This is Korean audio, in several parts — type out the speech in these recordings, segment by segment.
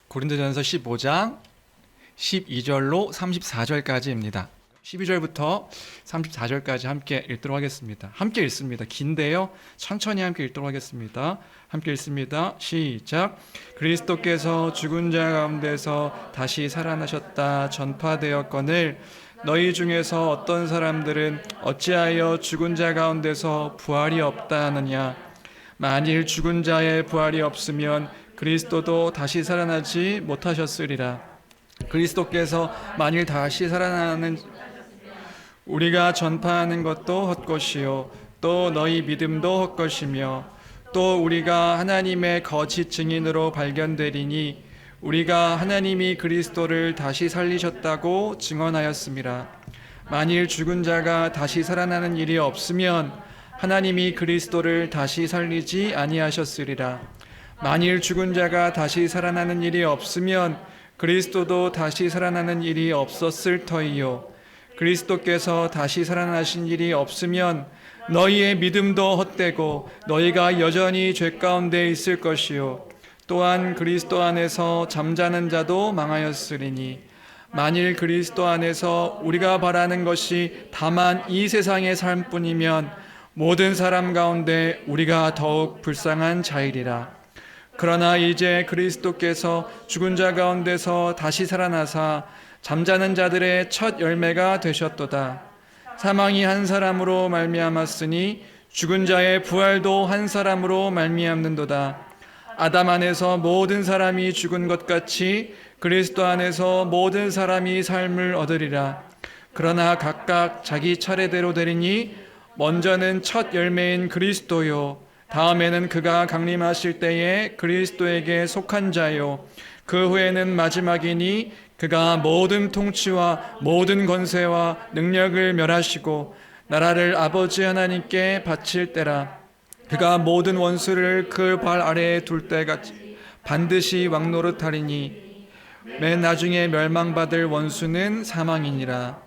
고린도전서 15장 12절로 34절까지입니다. 12절부터 34절까지 함께 읽도록 하겠습니다. 함께 읽습니다. 긴데요. 천천히 함께 읽도록 하겠습니다. 함께 읽습니다. 시작. 그리스도께서 죽은 자 가운데서 다시 살아나셨다 전파되었거늘 너희 중에서 어떤 사람들은 어찌하여 죽은 자 가운데서 부활이 없다 하느냐. 만일 죽은 자의 부활이 없으면 그리스도도 다시 살아나지 못하셨으리라. 그리스도께서 만일 다시 살아나는 우리가 전파하는 것도 헛것이요 또 너희 믿음도 헛것이며 또 우리가 하나님의 거짓 증인으로 발견되리니 우리가 하나님이 그리스도를 다시 살리셨다고 증언하였음이라. 만일 죽은 자가 다시 살아나는 일이 없으면 하나님이 그리스도를 다시 살리지 아니하셨으리라. 만일 죽은 자가 다시 살아나는 일이 없으면 그리스도도 다시 살아나는 일이 없었을 터이요. 그리스도께서 다시 살아나신 일이 없으면 너희의 믿음도 헛되고 너희가 여전히 죄 가운데 있을 것이요. 또한 그리스도 안에서 잠자는 자도 망하였으리니 만일 그리스도 안에서 우리가 바라는 것이 다만 이 세상의 삶뿐이면 모든 사람 가운데 우리가 더욱 불쌍한 자이리라. 그러나 이제 그리스도께서 죽은 자 가운데서 다시 살아나사 잠자는 자들의 첫 열매가 되셨도다. 사망이 한 사람으로 말미암았으니 죽은 자의 부활도 한 사람으로 말미암는도다. 아담 안에서 모든 사람이 죽은 것 같이 그리스도 안에서 모든 사람이 삶을 얻으리라. 그러나 각각 자기 차례대로 되리니 먼저는 첫 열매인 그리스도요 다음에는 그가 강림하실 때에 그리스도에게 속한 자요 그 후에는 마지막이니 그가 모든 통치와 모든 권세와 능력을 멸하시고 나라를 아버지 하나님께 바칠 때라. 그가 모든 원수를 그 발 아래에 둘 때가 반드시 왕노릇하리니 맨 나중에 멸망받을 원수는 사망이니라.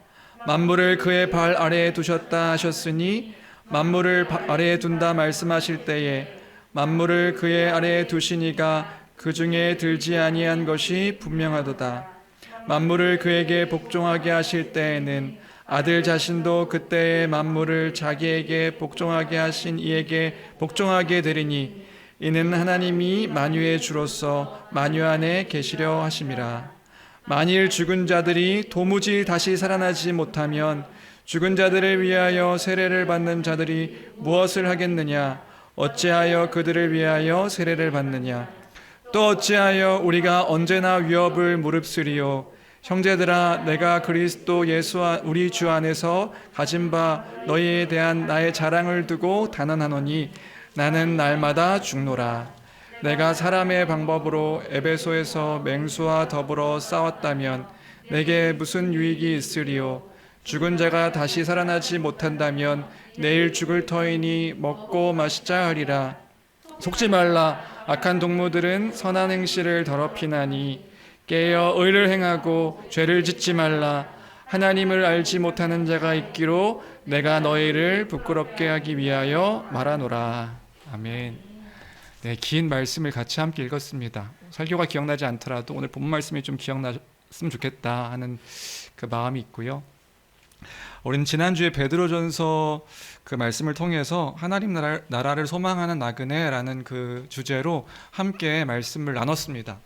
만물을 그의 발 아래에 두셨다 하셨으니 만물을 아래에 둔다 말씀하실 때에 만물을 그의 아래에 두시니가 그 중에 들지 아니한 것이 분명하도다. 만물을 그에게 복종하게 하실 때에는 아들 자신도 그때의 만물을 자기에게 복종하게 하신 이에게 복종하게 되리니 이는 하나님이 만유의 주로서 만유 안에 계시려 하심이라. 만일 죽은 자들이 도무지 다시 살아나지 못하면 죽은 자들을 위하여 세례를 받는 자들이 무엇을 하겠느냐? 어찌하여 그들을 위하여 세례를 받느냐? 또 어찌하여 우리가 언제나 위협을 무릅쓰리요? 형제들아, 내가 그리스도 예수 우리 주 안에서 가진 바 너희에 대한 나의 자랑을 두고 단언하노니 나는 날마다 죽노라. 내가 사람의 방법으로 에베소에서 맹수와 더불어 싸웠다면 내게 무슨 유익이 있으리요? 죽은 자가 다시 살아나지 못한다면 내일 죽을 터이니 먹고 마시자 하리라. 속지 말라. 악한 동무들은 선한 행실을 더럽히나니 깨어 의를 행하고 죄를 짓지 말라. 하나님을 알지 못하는 자가 있기로 내가 너희를 부끄럽게 하기 위하여 말하노라. 아멘. 네, 긴 말씀을 같이 함께 읽었습니다. 설교가 기억나지 않더라도 오늘 본 말씀이 좀 기억났으면 좋겠다 하는 그 마음이 있고요. 우리는 지난주에 베드로전서 그 말씀을 통해서 하나님 나라를 소망하는 나그네라는 그 주제로 함께 말씀을 나눴습니다.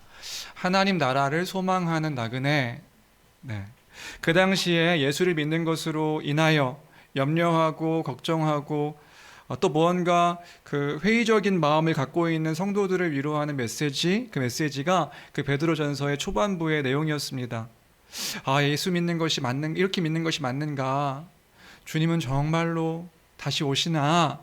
하나님 나라를 소망하는 나그네. 네. 그 당시에 예수를 믿는 것으로 인하여 염려하고 걱정하고 또 무언가 그 회의적인 마음을 갖고 있는 성도들을 위로하는 메시지, 그 메시지가 그 베드로전서의 초반부의 내용이었습니다. 예수 믿는 것이 이렇게 믿는 것이 맞는가? 주님은 정말로 다시 오시나?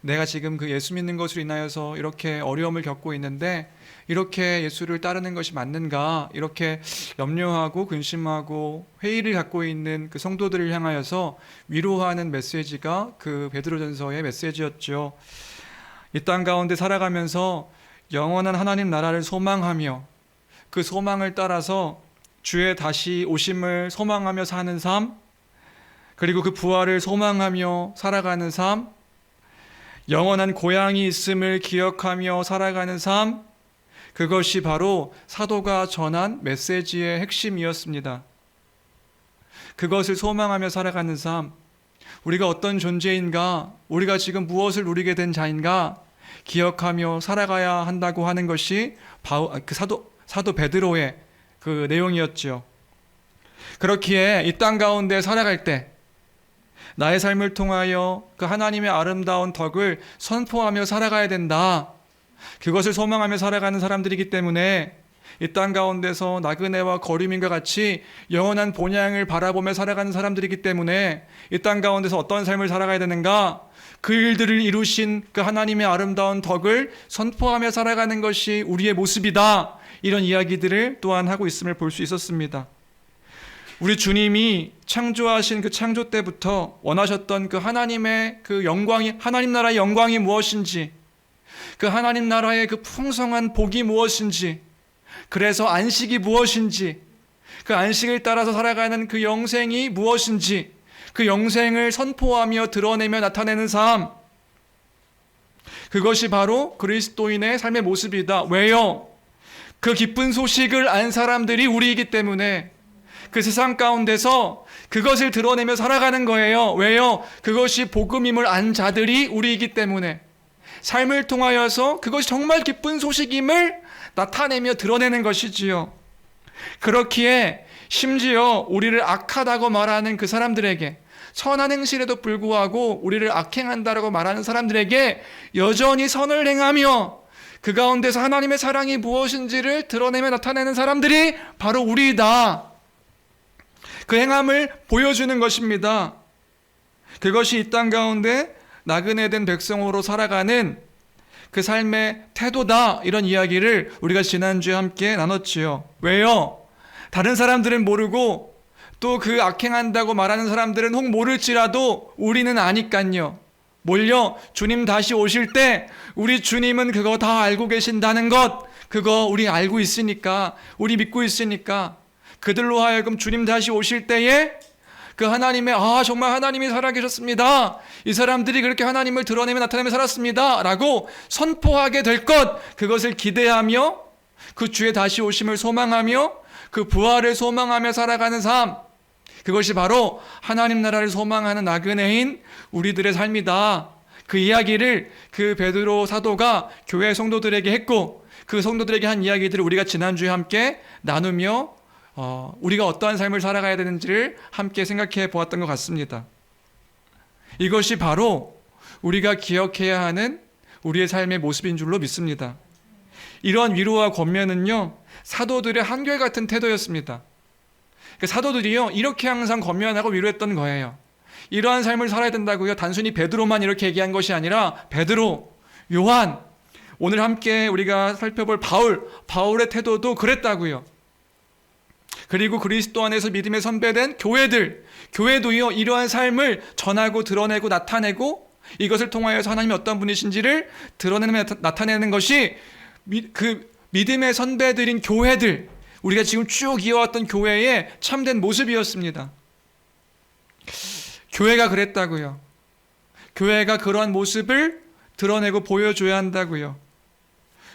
내가 지금 그 예수 믿는 것으로 인하여서 이렇게 어려움을 겪고 있는데 이렇게 예수를 따르는 것이 맞는가? 이렇게 염려하고 근심하고 회의를 갖고 있는 그 성도들을 향하여서 위로하는 메시지가 그 베드로전서의 메시지였죠. 이 땅 가운데 살아가면서 영원한 하나님 나라를 소망하며 그 소망을 따라서 주의 다시 오심을 소망하며 사는 삶, 그리고 그 부활을 소망하며 살아가는 삶, 영원한 고향이 있음을 기억하며 살아가는 삶, 그것이 바로 사도가 전한 메시지의 핵심이었습니다. 그것을 소망하며 살아가는 삶, 우리가 어떤 존재인가, 우리가 지금 무엇을 누리게 된 자인가 기억하며 살아가야 한다고 하는 것이 사도 베드로의 그 내용이었죠. 그렇기에 이 땅 가운데 살아갈 때 나의 삶을 통하여 그 하나님의 아름다운 덕을 선포하며 살아가야 된다. 그것을 소망하며 살아가는 사람들이기 때문에 이 땅 가운데서 나그네와 거류민과 같이 영원한 본향을 바라보며 살아가는 사람들이기 때문에 이 땅 가운데서 어떤 삶을 살아가야 되는가? 그 일들을 이루신 그 하나님의 아름다운 덕을 선포하며 살아가는 것이 우리의 모습이다. 이런 이야기들을 또한 하고 있음을 볼 수 있었습니다. 우리 주님이 창조하신 그 창조 때부터 원하셨던 그 하나님의 그 영광이, 하나님 나라의 영광이 무엇인지, 그 하나님 나라의 그 풍성한 복이 무엇인지, 그래서 안식이 무엇인지, 그 안식을 따라서 살아가는 그 영생이 무엇인지, 그 영생을 선포하며 드러내며 나타내는 삶, 그것이 바로 그리스도인의 삶의 모습이다. 왜요? 그 기쁜 소식을 안 사람들이 우리이기 때문에 그 세상 가운데서 그것을 드러내며 살아가는 거예요. 왜요? 그것이 복음임을 안 자들이 우리이기 때문에 삶을 통하여서 그것이 정말 기쁜 소식임을 나타내며 드러내는 것이지요. 그렇기에 심지어 우리를 악하다고 말하는 그 사람들에게, 선한 행실에도 불구하고 우리를 악행한다라고 말하는 사람들에게 여전히 선을 행하며 그 가운데서 하나님의 사랑이 무엇인지를 드러내며 나타내는 사람들이 바로 우리다. 그 행함을 보여주는 것입니다. 그것이 이 땅 가운데 나그네된 백성으로 살아가는 그 삶의 태도다. 이런 이야기를 우리가 지난주에 함께 나눴지요. 왜요? 다른 사람들은 모르고 또 그 악행한다고 말하는 사람들은 혹 모를지라도 우리는 아니깐요. 뭘요? 주님 다시 오실 때 우리 주님은 그거 다 알고 계신다는 것, 그거 우리 알고 있으니까, 우리 믿고 있으니까 그들로 하여금 주님 다시 오실 때에 그 하나님의, 정말 하나님이 살아계셨습니다, 이 사람들이 그렇게 하나님을 드러내며 나타내며 살았습니다 라고 선포하게 될 것, 그것을 기대하며 그 주의 다시 오심을 소망하며 그 부활을 소망하며 살아가는 삶, 그것이 바로 하나님 나라를 소망하는 나그네인 우리들의 삶이다. 그 이야기를 그 베드로 사도가 교회 성도들에게 했고, 그 성도들에게 한 이야기들을 우리가 지난주에 함께 나누며 우리가 어떠한 삶을 살아가야 되는지를 함께 생각해 보았던 것 같습니다. 이것이 바로 우리가 기억해야 하는 우리의 삶의 모습인 줄로 믿습니다. 이러한 위로와 권면은요, 사도들의 한결같은 태도였습니다. 사도들이요, 이렇게 항상 권면하고 위로했던 거예요. 이러한 삶을 살아야 된다고요. 단순히 베드로만 이렇게 얘기한 것이 아니라 베드로, 요한, 오늘 함께 우리가 살펴볼 바울의 태도도 그랬다고요. 그리고 그리스도 안에서 믿음의 선배된 교회도요, 이러한 삶을 전하고 드러내고 나타내고 이것을 통하여서 하나님이 어떤 분이신지를 드러내며 나타내는 것이 그 믿음의 선배들인 교회들, 우리가 지금 쭉 이어왔던 교회의 참된 모습이었습니다. 교회가 그랬다고요. 교회가 그러한 모습을 드러내고 보여줘야 한다고요.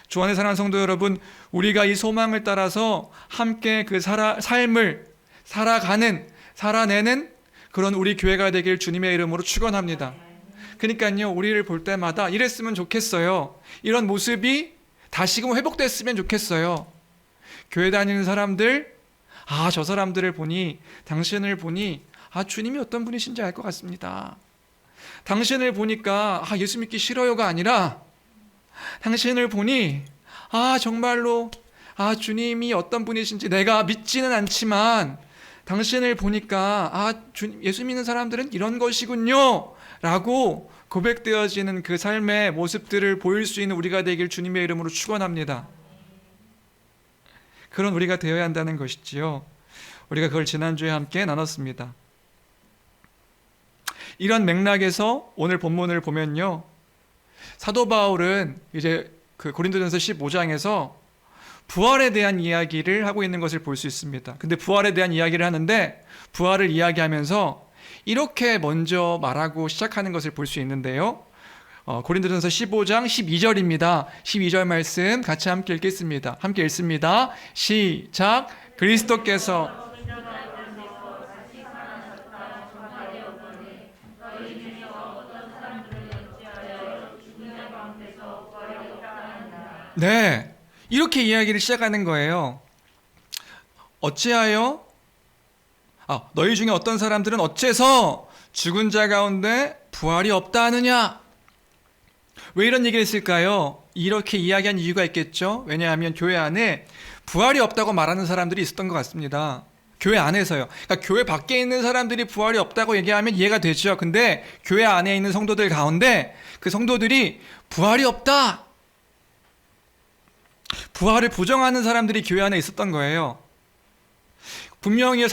주 안에 사랑하는 성도 여러분, 우리가 이 소망을 따라서 함께 그 삶을 살아내는 그런 우리 교회가 되길 주님의 이름으로 축원합니다. 그러니까요, 우리를 볼 때마다 이랬으면 좋겠어요. 이런 모습이 다시금 회복됐으면 좋겠어요. 교회 다니는 사람들, 저 사람들을 보니, 당신을 보니 주님이 어떤 분이신지 알 것 같습니다. 당신을 보니까 예수 믿기 싫어요가 아니라 당신을 보니 정말로 주님이 어떤 분이신지 내가 믿지는 않지만 당신을 보니까 예수 믿는 사람들은 이런 것이군요 라고 고백되어지는 그 삶의 모습들을 보일 수 있는 우리가 되길 주님의 이름으로 축원합니다. 그런 우리가 되어야 한다는 것이지요. 우리가 그걸 지난주에 함께 나눴습니다. 이런 맥락에서 오늘 본문을 보면요, 사도 바울은 이제 그 고린도전서 15장에서 부활에 대한 이야기를 하고 있는 것을 볼 수 있습니다. 근데 부활에 대한 이야기를 하는데 부활을 이야기하면서 이렇게 먼저 말하고 시작하는 것을 볼 수 있는데요. 고린도전서 15장 12절입니다. 12절 말씀 같이 함께 읽겠습니다. 함께 읽습니다. 시작. 그리스도께서 네, 이렇게 이야기를 시작하는 거예요. 어찌하여 너희 중에 어떤 사람들은 어째서 죽은 자 가운데 부활이 없다 하느냐? 왜 이런 얘기를 했을까요? 이렇게 이야기한 이유가 있겠죠. 왜냐하면 교회 안에 부활이 없다고 말하는 사람들이 있었던 것 같습니다. 교회 안에서요. 그러니까 교회 밖에 있는 사람들이 부활이 없다고 얘기하면 이해가 되죠. 근데 교회 안에 있는 성도들 가운데 그 성도들이 부활이 없다, 부활을 부정하는 사람들이 교회 안에 있었던 거예요. 분명히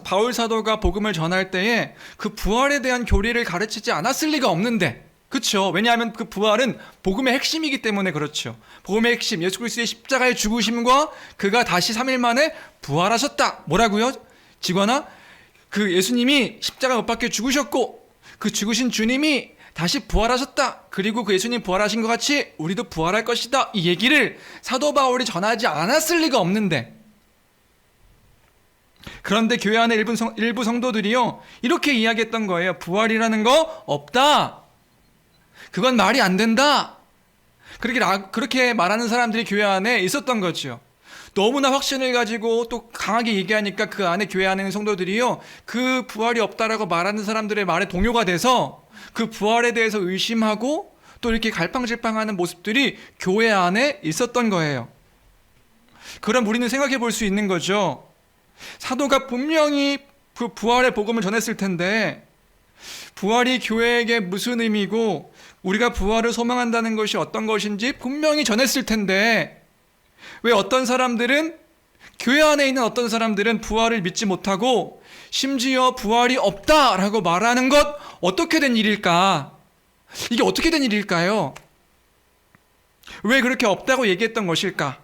바울 사도가 복음을 전할 때에 그 부활에 대한 교리를 가르치지 않았을 리가 없는데, 그렇죠? 왜냐하면 그 부활은 복음의 핵심이기 때문에 그렇죠. 복음의 핵심, 예수 그리스도의 십자가의 죽으심과 그가 다시 3일 만에 부활하셨다. 뭐라고요? 지거나 그 예수님이 십자가 못 박혀 죽으셨고 그 죽으신 주님이 다시 부활하셨다. 그리고 그 예수님 부활하신 것 같이 우리도 부활할 것이다. 이 얘기를 사도 바울이 전하지 않았을 리가 없는데, 그런데 교회 안에 일부 성도들이요 이렇게 이야기했던 거예요. 부활이라는 거 없다. 그건 말이 안 된다. 그렇게 말하는 사람들이 교회 안에 있었던 거죠. 너무나 확신을 가지고 또 강하게 얘기하니까 그 안에 교회 안에 있는 성도들이요 그 부활이 없다라고 말하는 사람들의 말에 동요가 돼서 그 부활에 대해서 의심하고 또 이렇게 갈팡질팡하는 모습들이 교회 안에 있었던 거예요. 그럼 우리는 생각해 볼 수 있는 거죠. 사도가 분명히 그 부활의 복음을 전했을 텐데 부활이 교회에게 무슨 의미고 우리가 부활을 소망한다는 것이 어떤 것인지 분명히 전했을 텐데 왜 어떤 사람들은, 교회 안에 있는 어떤 사람들은 부활을 믿지 못하고 심지어 부활이 없다라고 말하는 것, 어떻게 된 일일까? 이게 어떻게 된 일일까요? 왜 그렇게 없다고 얘기했던 것일까?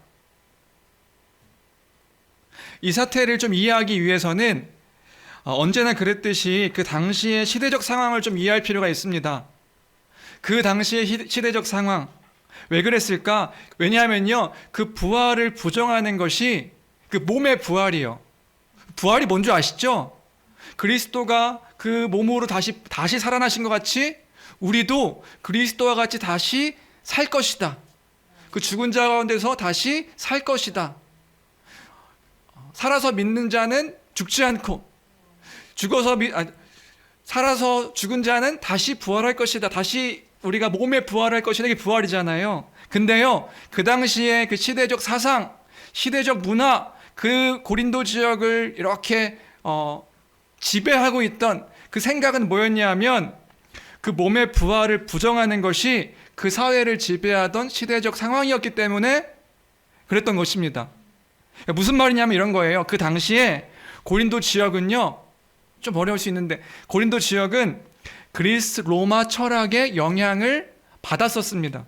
이 사태를 좀 이해하기 위해서는 언제나 그랬듯이 그 당시의 시대적 상황을 좀 이해할 필요가 있습니다. 그 당시의 시대적 상황, 왜 그랬을까? 왜냐하면요 그 부활을 부정하는 것이 그 몸의 부활이요. 부활이 뭔지 아시죠? 그리스도가 그 몸으로 다시 살아나신 것 같이 우리도 그리스도와 같이 다시 살 것이다. 그 죽은 자 가운데서 다시 살 것이다. 살아서 믿는 자는 죽지 않고 살아서 죽은 자는 다시 부활할 것이다. 다시 우리가 몸에 부활할 것이다. 이게 부활이잖아요. 근데요 그 당시에 그 시대적 사상, 시대적 문화, 그 고린도 지역을 이렇게 지배하고 있던 그 생각은 뭐였냐 하면 그 몸의 부활을 부정하는 것이 그 사회를 지배하던 시대적 상황이었기 때문에 그랬던 것입니다. 무슨 말이냐면 이런 거예요. 그 당시에 고린도 지역은요 좀 어려울 수 있는데 고린도 지역은 그리스 로마 철학의 영향을 받았었습니다.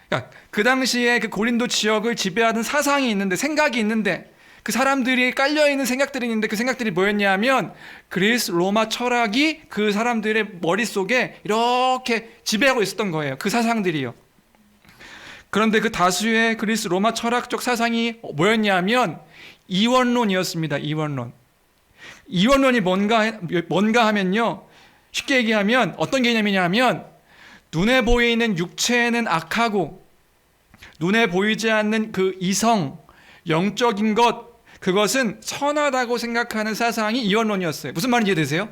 그러니까 그 당시에 그 고린도 지역을 지배하던 사상이 있는데, 생각이 있는데, 그 사람들이 깔려있는 생각들이 있는데 그 생각들이 뭐였냐면 그리스 로마 철학이 그 사람들의 머릿속에 이렇게 지배하고 있었던 거예요. 그 사상들이요. 그런데 그 다수의 그리스 로마 철학적 사상이 뭐였냐면 이원론이었습니다. 이원론이 뭔가 하면요 쉽게 얘기하면 어떤 개념이냐 하면 눈에 보이는 육체는 악하고 눈에 보이지 않는 그 이성, 영적인 것, 그것은 선하다고 생각하는 사상이 이원론이었어요. 무슨 말인지 이해되세요?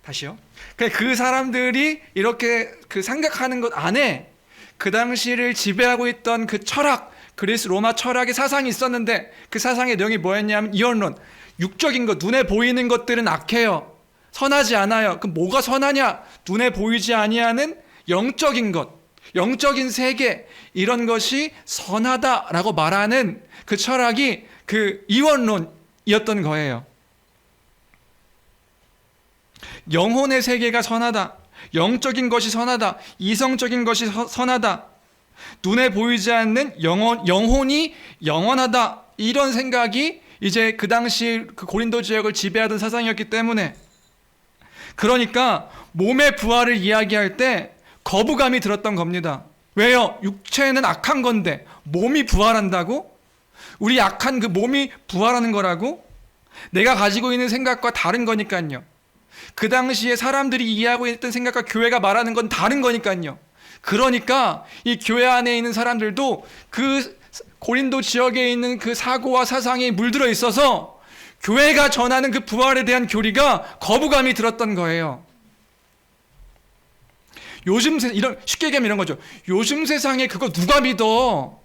다시요. 그 사람들이 이렇게 그 생각하는 것 안에 그 당시를 지배하고 있던 그 철학, 그리스 로마 철학의 사상이 있었는데 그 사상의 내용이 뭐였냐면 이원론. 육적인 것, 눈에 보이는 것들은 악해요. 선하지 않아요. 그럼 뭐가 선하냐? 눈에 보이지 아니하는 영적인 것, 영적인 세계, 이런 것이 선하다라고 말하는 그 철학이 그 이원론이었던 거예요. 영혼의 세계가 선하다, 영적인 것이 선하다, 이성적인 것이 선하다, 눈에 보이지 않는 영혼이 영원하다, 이런 생각이 이제 그 당시 그 고린도 지역을 지배하던 사상이었기 때문에, 그러니까 몸의 부활을 이야기할 때 거부감이 들었던 겁니다. 왜요? 육체는 악한 건데 몸이 부활한다고? 우리 약한 그 몸이 부활하는 거라고? 내가 가지고 있는 생각과 다른 거니까요. 그 당시에 사람들이 이해하고 있던 생각과 교회가 말하는 건 다른 거니까요. 그러니까 이 교회 안에 있는 사람들도 그 고린도 지역에 있는 그 사고와 사상에 물들어 있어서 교회가 전하는 그 부활에 대한 교리가 거부감이 들었던 거예요. 요즘 쉽게 얘기하면 이런 거죠. 요즘 세상에 그거 누가 믿어?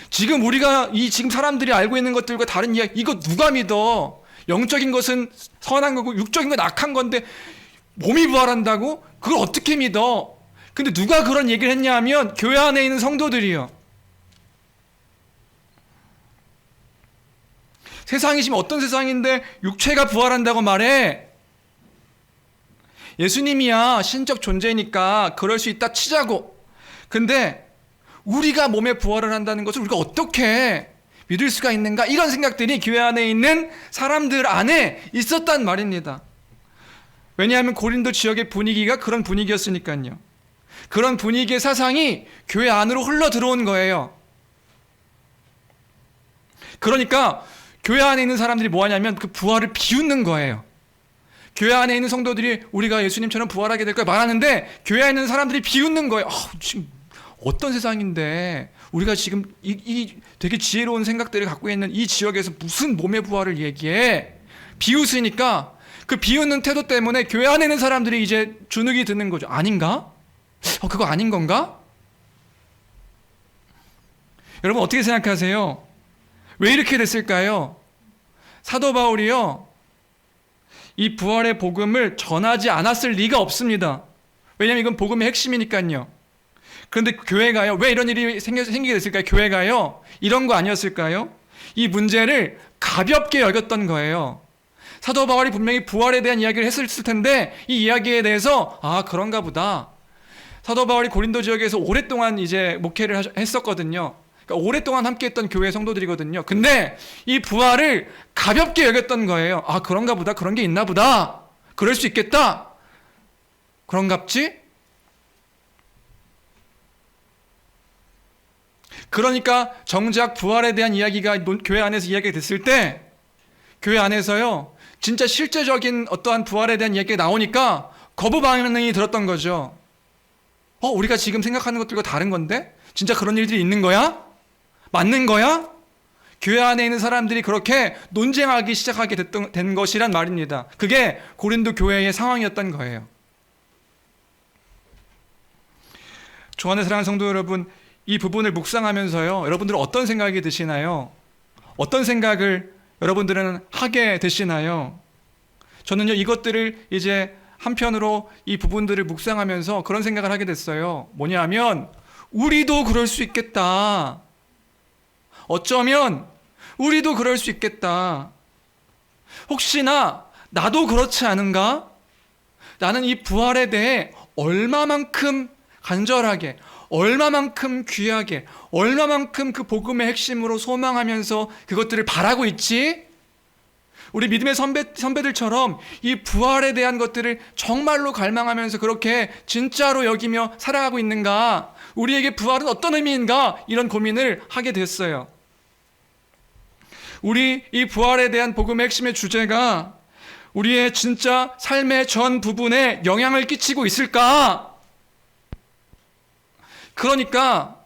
지금 우리가 지금 사람들이 알고 있는 것들과 다른 이야기, 이거 누가 믿어? 영적인 것은 선한 거고 육적인 건 악한 건데 몸이 부활한다고? 그걸 어떻게 믿어? 근데 누가 그런 얘기를 했냐 하면 교회 안에 있는 성도들이요. 세상이 지금 어떤 세상인데 육체가 부활한다고 말해? 예수님이야 신적 존재니까 그럴 수 있다 치자고. 근데 우리가 몸에 부활을 한다는 것을 우리가 어떻게 믿을 수가 있는가? 이런 생각들이 교회 안에 있는 사람들 안에 있었단 말입니다. 왜냐하면 고린도 지역의 분위기가 그런 분위기였으니까요. 그런 분위기의 사상이 교회 안으로 흘러 들어온 거예요. 그러니까 교회 안에 있는 사람들이 뭐 하냐면 그 부활을 비웃는 거예요. 교회 안에 있는 성도들이 우리가 예수님처럼 부활하게 될 거야 말하는데 교회 안에 있는 사람들이 비웃는 거예요. 지금 어떤 세상인데 우리가 지금 이 되게 지혜로운 생각들을 갖고 있는 이 지역에서 무슨 몸의 부활을 얘기해? 비웃으니까 그 비웃는 태도 때문에 교회 안에 있는 사람들이 이제 주눅이 드는 거죠. 아닌가? 그거 아닌 건가? 여러분 어떻게 생각하세요? 왜 이렇게 됐을까요? 사도 바울이요, 이 부활의 복음을 전하지 않았을 리가 없습니다. 왜냐하면 이건 복음의 핵심이니까요. 그런데 교회가요, 왜 이런 일이 생기게 됐을까요? 교회가요, 이런 거 아니었을까요? 이 문제를 가볍게 여겼던 거예요. 사도 바울이 분명히 부활에 대한 이야기를 했을 텐데 이 이야기에 대해서 그런가 보다. 사도 바울이 고린도 지역에서 오랫동안 이제 목회를 했었거든요. 그러니까 오랫동안 함께했던 교회 성도들이거든요. 근데 이 부활을 가볍게 여겼던 거예요. 그런가 보다. 그런 게 있나 보다. 그럴 수 있겠다. 그런갑지? 그러니까 정작 부활에 대한 이야기가 교회 안에서 이야기가 됐을 때 교회 안에서요, 진짜 실제적인 어떠한 부활에 대한 이야기가 나오니까 거부 반응이 들었던 거죠. 우리가 지금 생각하는 것들과 다른 건데? 진짜 그런 일들이 있는 거야? 맞는 거야? 교회 안에 있는 사람들이 그렇게 논쟁하기 시작하게 된 것이란 말입니다. 그게 고린도 교회의 상황이었던 거예요. 주안의 사랑하는 성도 여러분, 이 부분을 묵상하면서요, 여러분들은 어떤 생각이 드시나요? 어떤 생각을 여러분들은 하게 되시나요? 저는요, 이것들을 이제 한편으로 이 부분들을 묵상하면서 그런 생각을 하게 됐어요. 뭐냐면 우리도 그럴 수 있겠다. 어쩌면 우리도 그럴 수 있겠다. 혹시나 나도 그렇지 않은가? 나는 이 부활에 대해 얼마만큼 간절하게, 얼마만큼 귀하게, 얼마만큼 그 복음의 핵심으로 소망하면서 그것들을 바라고 있지? 우리 믿음의 선배들처럼 이 부활에 대한 것들을 정말로 갈망하면서 그렇게 진짜로 여기며 살아가고 있는가? 우리에게 부활은 어떤 의미인가? 이런 고민을 하게 됐어요. 우리 이 부활에 대한 복음의 핵심의 주제가 우리의 진짜 삶의 전 부분에 영향을 끼치고 있을까? 그러니까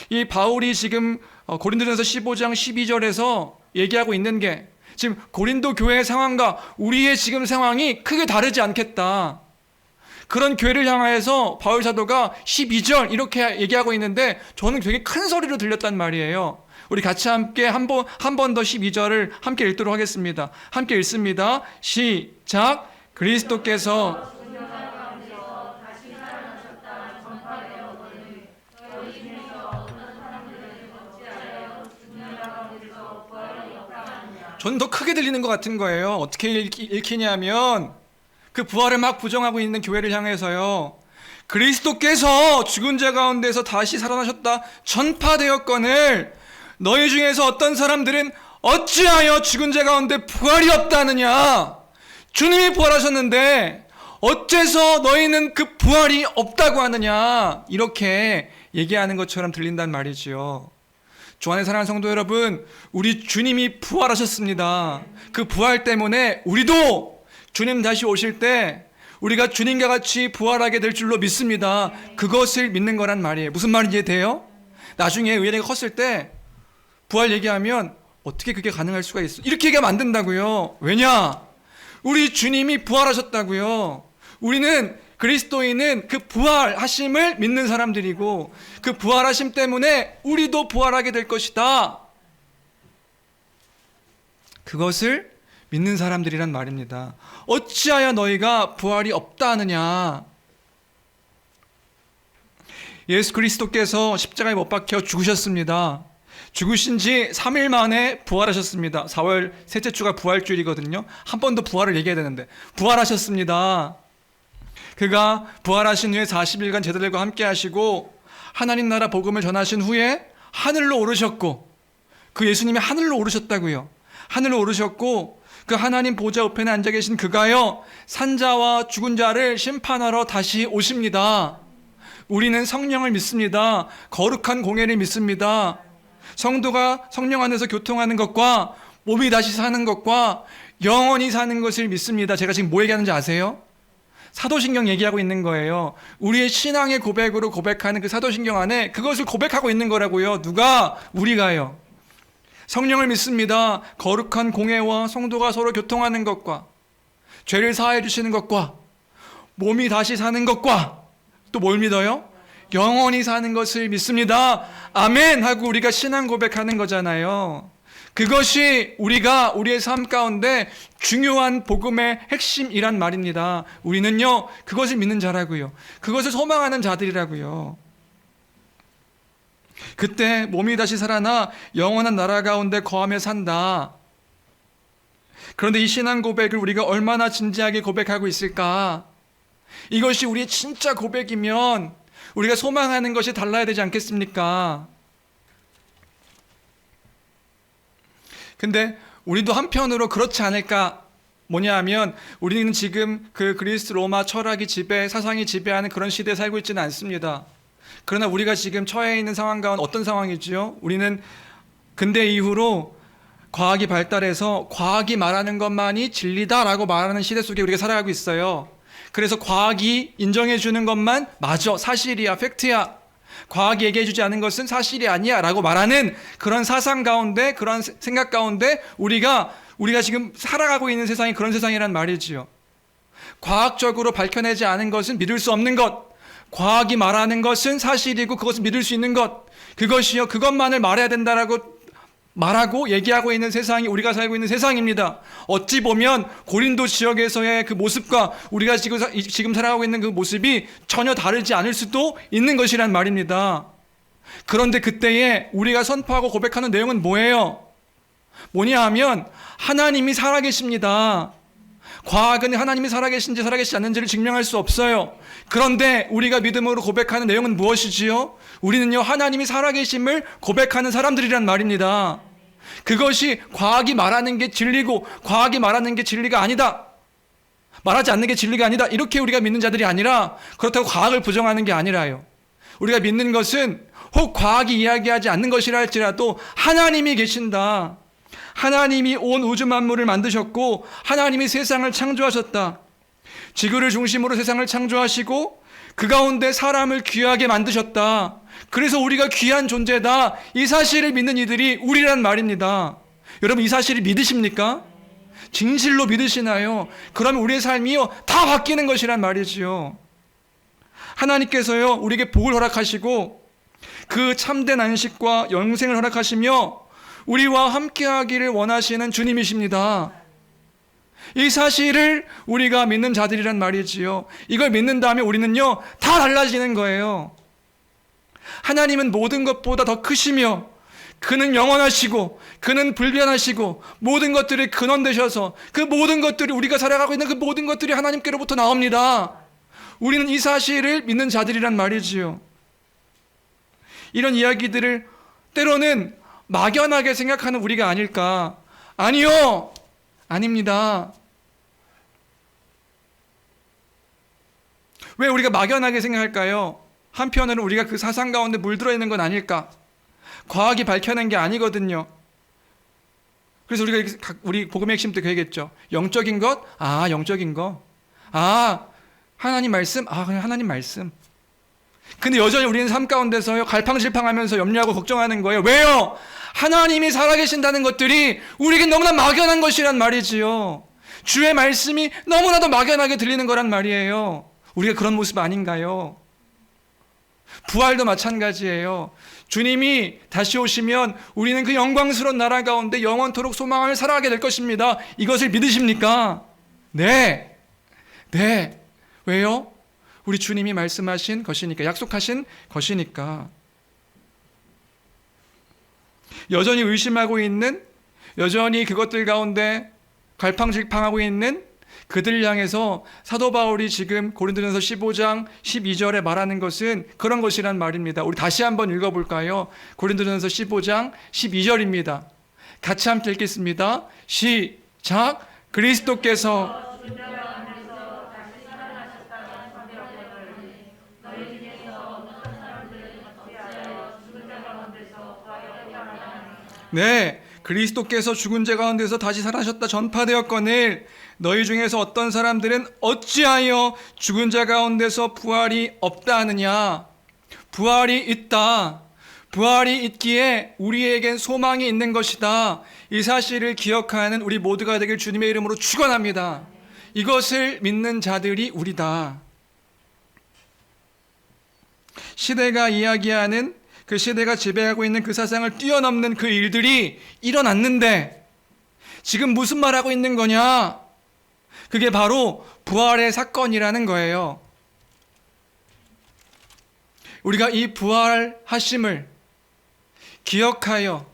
이 바울이 지금 고린도전서 15장 12절에서 얘기하고 있는 게 지금 고린도 교회의 상황과 우리의 지금 상황이 크게 다르지 않겠다. 그런 교회를 향해서 바울 사도가 12절 이렇게 얘기하고 있는데 저는 되게 큰 소리로 들렸단 말이에요. 우리 같이 함께 한 번 더 12절을 함께 읽도록 하겠습니다. 함께 읽습니다. 시작. 그리스도께서 저는 더 크게 들리는 것 같은 거예요. 어떻게 읽히냐면 그 부활을 막 부정하고 있는 교회를 향해서요, 그리스도께서 죽은 자 가운데서 다시 살아나셨다 전파되었거늘 너희 중에서 어떤 사람들은 어찌하여 죽은 자 가운데 부활이 없다느냐? 주님이 부활하셨는데 어째서 너희는 그 부활이 없다고 하느냐, 이렇게 얘기하는 것처럼 들린단 말이지요. 주 안에 사랑하는 성도 여러분, 우리 주님이 부활하셨습니다. 그 부활 때문에 우리도 주님 다시 오실 때 우리가 주님과 같이 부활하게 될 줄로 믿습니다. 그것을 믿는 거란 말이에요. 무슨 말인지 이해돼요? 나중에 의뢰가 컸을 때 부활 얘기하면 어떻게 그게 가능할 수가 있어? 이렇게 얘기하면 안 된다고요. 왜냐? 우리 주님이 부활하셨다고요. 우리는 그리스도인은 그 부활하심을 믿는 사람들이고 그 부활하심 때문에 우리도 부활하게 될 것이다. 그것을 믿는 사람들이란 말입니다. 어찌하여 너희가 부활이 없다 하느냐? 예수 그리스도께서 십자가에 못 박혀 죽으셨습니다. 죽으신 지 3일 만에 부활하셨습니다. 4월 셋째 주가 부활주일이거든요. 한 번 더 부활을 얘기해야 되는데 부활하셨습니다. 그가 부활하신 후에 40일간 제자들과 함께 하시고 하나님 나라 복음을 전하신 후에 하늘로 오르셨고, 그 예수님이 하늘로 오르셨다고요. 하늘로 오르셨고 그 하나님 보좌 우편에 앉아 계신 그가요, 산자와 죽은 자를 심판하러 다시 오십니다. 우리는 성령을 믿습니다. 거룩한 공예를 믿습니다. 성도가 성령 안에서 교통하는 것과 몸이 다시 사는 것과 영원히 사는 것을 믿습니다. 제가 지금 뭐 얘기하는지 아세요? 사도신경 얘기하고 있는 거예요. 우리의 신앙의 고백으로 고백하는 그 사도신경 안에 그것을 고백하고 있는 거라고요. 누가? 우리가요. 성령을 믿습니다. 거룩한 공예와 성도가 서로 교통하는 것과 죄를 사하여 주시는 것과 몸이 다시 사는 것과 또 뭘 믿어요? 영원히 사는 것을 믿습니다. 아멘 하고 우리가 신앙 고백하는 거잖아요. 그것이 우리의 삶 가운데 중요한 복음의 핵심이란 말입니다. 우리는요, 그것을 믿는 자라고요. 그것을 소망하는 자들이라고요. 그때 몸이 다시 살아나 영원한 나라 가운데 거하며 산다. 그런데 이 신앙 고백을 우리가 얼마나 진지하게 고백하고 있을까? 이것이 우리의 진짜 고백이면 우리가 소망하는 것이 달라야 되지 않겠습니까? 근데 우리도 한편으로 그렇지 않을까? 뭐냐 하면 우리는 지금 그 그리스 로마 철학이 사상이 지배하는 그런 시대에 살고 있지는 않습니다. 그러나 우리가 지금 처해 있는 상황 가운데 어떤 상황이지요? 우리는 근대 이후로 과학이 발달해서 과학이 말하는 것만이 진리다라고 말하는 시대 속에 우리가 살아가고 있어요. 그래서 과학이 인정해 주는 것만 맞아, 사실이야, 팩트야. 과학이 얘기해 주지 않은 것은 사실이 아니야 라고 말하는 그런 사상 가운데, 그런 생각 가운데 우리가 지금 살아가고 있는 세상이 그런 세상이란 말이지요. 과학적으로 밝혀내지 않은 것은 믿을 수 없는 것, 과학이 말하는 것은 사실이고 그것을 믿을 수 있는 것, 그것이요, 그것만을 말해야 된다라고 말하고 얘기하고 있는 세상이 우리가 살고 있는 세상입니다. 어찌 보면 고린도 지역에서의 그 모습과 우리가 지금 살아가고 있는 그 모습이 전혀 다르지 않을 수도 있는 것이란 말입니다. 그런데 그때에 우리가 선포하고 고백하는 내용은 뭐예요? 뭐냐 하면 하나님이 살아계십니다. 과학은 하나님이 살아계신지 살아계시지 않는지를 증명할 수 없어요. 그런데 우리가 믿음으로 고백하는 내용은 무엇이지요? 우리는요, 하나님이 살아계심을 고백하는 사람들이란 말입니다. 그것이 과학이 말하는 게 진리고 과학이 말하는 게 진리가 아니다, 말하지 않는 게 진리가 아니다, 이렇게 우리가 믿는 자들이 아니라, 그렇다고 과학을 부정하는 게 아니라요. 우리가 믿는 것은 혹 과학이 이야기하지 않는 것이라 할지라도 하나님이 계신다. 하나님이 온 우주 만물을 만드셨고 하나님이 세상을 창조하셨다. 지구를 중심으로 세상을 창조하시고 그 가운데 사람을 귀하게 만드셨다. 그래서 우리가 귀한 존재다. 이 사실을 믿는 이들이 우리란 말입니다. 여러분, 이 사실을 믿으십니까? 진실로 믿으시나요? 그러면 우리의 삶이요, 다 바뀌는 것이란 말이지요. 하나님께서요, 우리에게 복을 허락하시고 그 참된 안식과 영생을 허락하시며 우리와 함께하기를 원하시는 주님이십니다. 이 사실을 우리가 믿는 자들이란 말이지요. 이걸 믿는다면 우리는요, 다 달라지는 거예요. 하나님은 모든 것보다 더 크시며 그는 영원하시고 그는 불변하시고 모든 것들이 근원 되셔서 그 모든 것들이, 우리가 살아가고 있는 그 모든 것들이 하나님께로부터 나옵니다. 우리는 이 사실을 믿는 자들이란 말이지요. 이런 이야기들을 때로는 막연하게 생각하는 우리가 아닐까? 아니요, 아닙니다. 왜 우리가 막연하게 생각할까요? 한편으로는 우리가 그 사상 가운데 물들어 있는 건 아닐까? 과학이 밝혀낸 게 아니거든요. 그래서 우리 복음의 핵심 때 그 얘기했죠. 영적인 것? 아, 영적인 거. 아, 하나님 말씀? 아, 그냥 하나님 말씀. 근데 여전히 우리는 삶 가운데서요, 갈팡질팡하면서 염려하고 걱정하는 거예요. 왜요? 하나님이 살아계신다는 것들이 우리에게 너무나 막연한 것이란 말이지요. 주의 말씀이 너무나도 막연하게 들리는 거란 말이에요. 우리가 그런 모습 아닌가요? 부활도 마찬가지예요. 주님이 다시 오시면 우리는 그 영광스러운 나라 가운데 영원토록 소망을 살아가게 될 것입니다. 이것을 믿으십니까? 네. 네. 왜요? 우리 주님이 말씀하신 것이니까, 약속하신 것이니까. 여전히 의심하고 있는, 여전히 그것들 가운데 갈팡질팡하고 있는 그들을 향해서 사도 바울이 지금 고린도전서 15장 12절에 말하는 것은 그런 것이란 말입니다. 우리 다시 한번 읽어볼까요? 고린도전서 15장 12절입니다. 같이 함께 읽겠습니다. 시작. 그리스도께서 네, 그리스도께서 죽은 자 가운데서 다시 살아나셨다 전파되었거늘 너희 중에서 어떤 사람들은 어찌하여 죽은 자 가운데서 부활이 없다 하느냐? 부활이 있다. 부활이 있기에 우리에겐 소망이 있는 것이다. 이 사실을 기억하는 우리 모두가 되길 주님의 이름으로 축원합니다. 이것을 믿는 자들이 우리다. 시대가 이야기하는, 그 시대가 지배하고 있는 그 사상을 뛰어넘는 그 일들이 일어났는데 지금 무슨 말하고 있는 거냐? 그게 바로 부활의 사건이라는 거예요. 우리가 이 부활하심을 기억하여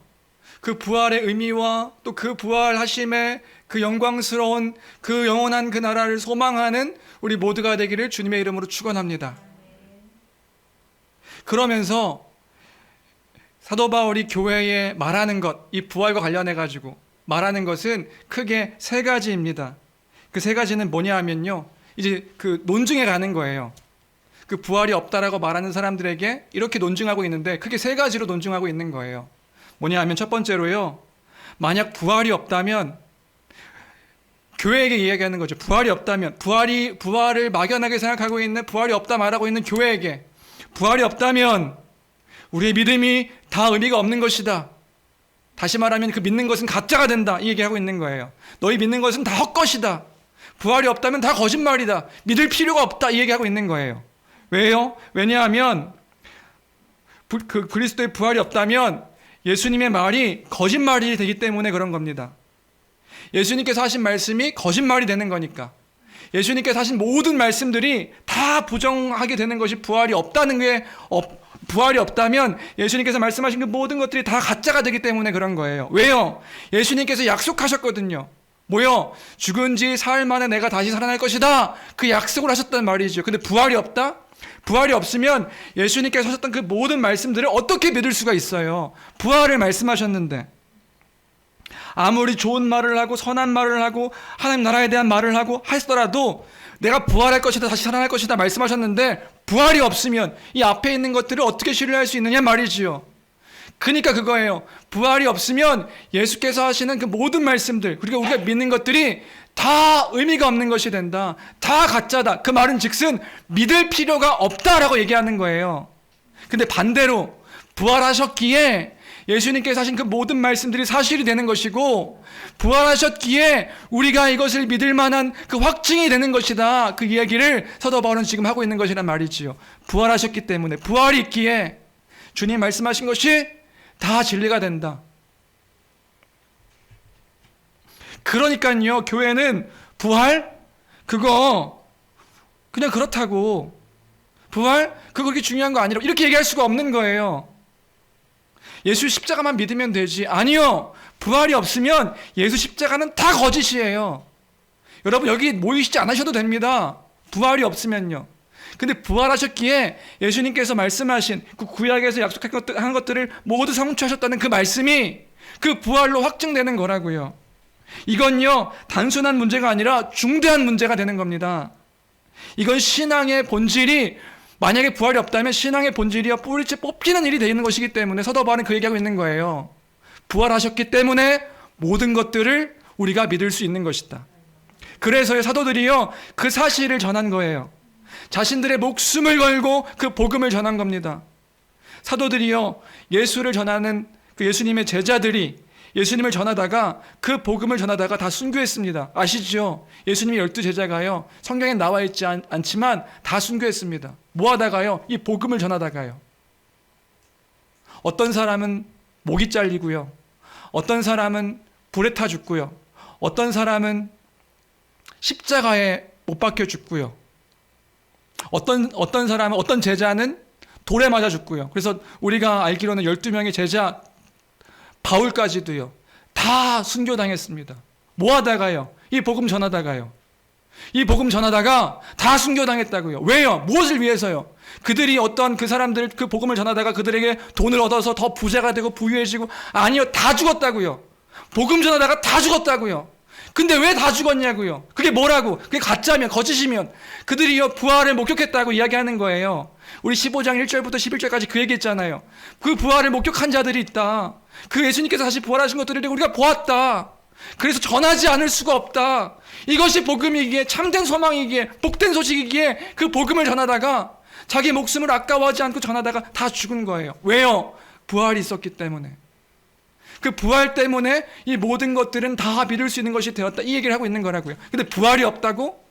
그 부활의 의미와 또 그 부활하심의 그 영광스러운 그 영원한 그 나라를 소망하는 우리 모두가 되기를 주님의 이름으로 축원합니다. 그러면서 사도 바울이 교회에 말하는 것, 이 부활과 관련해 가지고 말하는 것은 크게 세 가지입니다. 그 세 가지는 뭐냐 하면요, 이제 그 논증에 가는 거예요. 그 부활이 없다라고 말하는 사람들에게 이렇게 논증하고 있는데 크게 세 가지로 논증하고 있는 거예요. 뭐냐 하면 첫 번째로요, 만약 부활이 없다면 교회에게 이야기하는 거죠. 부활이 없다면, 부활을 막연하게 생각하고 있는, 부활이 없다 말하고 있는 교회에게 부활이 없다면 우리의 믿음이 다 의미가 없는 것이다. 다시 말하면 그 믿는 것은 가짜가 된다. 이 얘기하고 있는 거예요. 너희 믿는 것은 다 헛것이다. 부활이 없다면 다 거짓말이다. 믿을 필요가 없다. 이 얘기하고 있는 거예요. 왜요? 왜냐하면 그 그리스도의 부활이 없다면 예수님의 말이 거짓말이 되기 때문에 그런 겁니다. 예수님께서 하신 말씀이 거짓말이 되는 거니까. 예수님께서 하신 모든 말씀들이 다 부정하게 되는 것이 부활이 없다는 게, 부활이 없다면 예수님께서 말씀하신 그 모든 것들이 다 가짜가 되기 때문에 그런 거예요. 왜요? 예수님께서 약속하셨거든요. 뭐요? 죽은 지 사흘 만에 내가 다시 살아날 것이다. 그 약속을 하셨단 말이죠. 근데 부활이 없다? 부활이 없으면 예수님께서 하셨던 그 모든 말씀들을 어떻게 믿을 수가 있어요? 부활을 말씀하셨는데 아무리 좋은 말을 하고 선한 말을 하고 하나님 나라에 대한 말을 하고 하시더라도 내가 부활할 것이다, 다시 살아날 것이다 말씀하셨는데 부활이 없으면 이 앞에 있는 것들을 어떻게 신뢰할 수 있느냐 말이지요. 그러니까 그거예요. 부활이 없으면 예수께서 하시는 그 모든 말씀들, 그리고 우리가 믿는 것들이 다 의미가 없는 것이 된다. 다 가짜다. 그 말은 즉슨 믿을 필요가 없다라고 얘기하는 거예요. 근데 반대로 부활하셨기에 예수님께서 하신 그 모든 말씀들이 사실이 되는 것이고, 부활하셨기에 우리가 이것을 믿을 만한 그 확증이 되는 것이다. 그 이야기를 사도 바울은 지금 하고 있는 것이란 말이지요. 부활하셨기 때문에, 부활이 있기에 주님 말씀하신 것이 다 진리가 된다. 그러니까요, 교회는 부활? 그거 그냥 그렇다고, 부활? 그거 그렇게 중요한 거 아니라고 이렇게 얘기할 수가 없는 거예요. 예수 십자가만 믿으면 되지. 아니요. 부활이 없으면 예수 십자가는 다 거짓이에요. 여러분 여기 모이시지 않으셔도 됩니다. 부활이 없으면요. 근데 부활하셨기에 예수님께서 말씀하신 그 구약에서 약속한 것들을 모두 성취하셨다는 그 말씀이 그 부활로 확증되는 거라고요. 이건요 단순한 문제가 아니라 중대한 문제가 되는 겁니다. 이건 신앙의 본질이, 만약에 부활이 없다면 신앙의 본질이요 뿌리째 뽑히는 일이 되는 것이기 때문에 사도 바울은 그 얘기하고 있는 거예요. 부활하셨기 때문에 모든 것들을 우리가 믿을 수 있는 것이다. 그래서 사도들이요 그 사실을 전한 거예요. 자신들의 목숨을 걸고 그 복음을 전한 겁니다. 사도들이요 예수를 전하는 그 예수님의 제자들이 예수님을 전하다가 그 복음을 전하다가 다 순교했습니다. 아시죠? 예수님의 12제자가요 성경에 나와 있지 않지만 다 순교했습니다. 뭐 하다가요? 이 복음을 전하다가요. 어떤 사람은 목이 잘리고요, 어떤 사람은 불에 타 죽고요, 어떤 사람은 십자가에 못 박혀 죽고요, 어떤 사람은, 어떤 제자는 돌에 맞아 죽고요. 그래서 우리가 알기로는 12명의 제자 바울까지도요 다 순교당했습니다. 뭐 하다가요? 이 복음 전하다가요. 이 복음 전하다가 다 순교당했다고요. 왜요? 무엇을 위해서요? 그들이 어떤 그 사람들 그 복음을 전하다가 그들에게 돈을 얻어서 더 부자가 되고 부유해지고, 아니요, 다 죽었다고요. 복음 전하다가 다 죽었다고요. 근데 왜 다 죽었냐고요? 그게 뭐라고? 그게 가짜면, 거짓이면 그들이요 부활을 목격했다고 이야기하는 거예요. 우리 15장 1절부터 11절까지 그 얘기했잖아요. 그 부활을 목격한 자들이 있다. 그 예수님께서 다시 부활하신 것들을 우리가 보았다. 그래서 전하지 않을 수가 없다. 이것이 복음이기에, 참된 소망이기에, 복된 소식이기에 그 복음을 전하다가 자기 목숨을 아까워하지 않고 전하다가 다 죽은 거예요. 왜요? 부활이 있었기 때문에. 그 부활 때문에 이 모든 것들은 다 믿을 수 있는 것이 되었다, 이 얘기를 하고 있는 거라고요. 근데 부활이 없다고?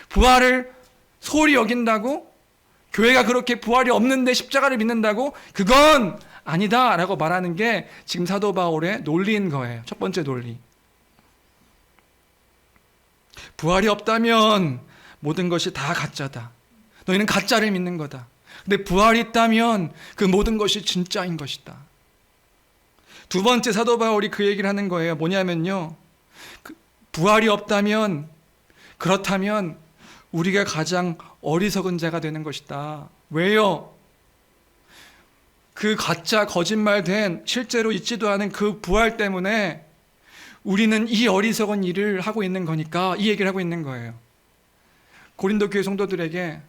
부활을 소홀히 여긴다고? 교회가 그렇게 부활이 없는데 십자가를 믿는다고? 그건 아니다 라고 말하는 게 지금 사도 바울의 논리인 거예요. 첫 번째 논리. 부활이 없다면 모든 것이 다 가짜다. 너희는 가짜를 믿는 거다. 근데 부활이 있다면 그 모든 것이 진짜인 것이다. 두 번째, 사도 바울이 그 얘기를 하는 거예요. 뭐냐면요, 부활이 없다면, 그렇다면 우리가 가장 어리석은 자가 되는 것이다. 왜요? 그 가짜 거짓말된 실제로 있지도 않은 그 부활 때문에 우리는 이 어리석은 일을 하고 있는 거니까 이 얘기를 하고 있는 거예요. 고린도 교회 성도들에게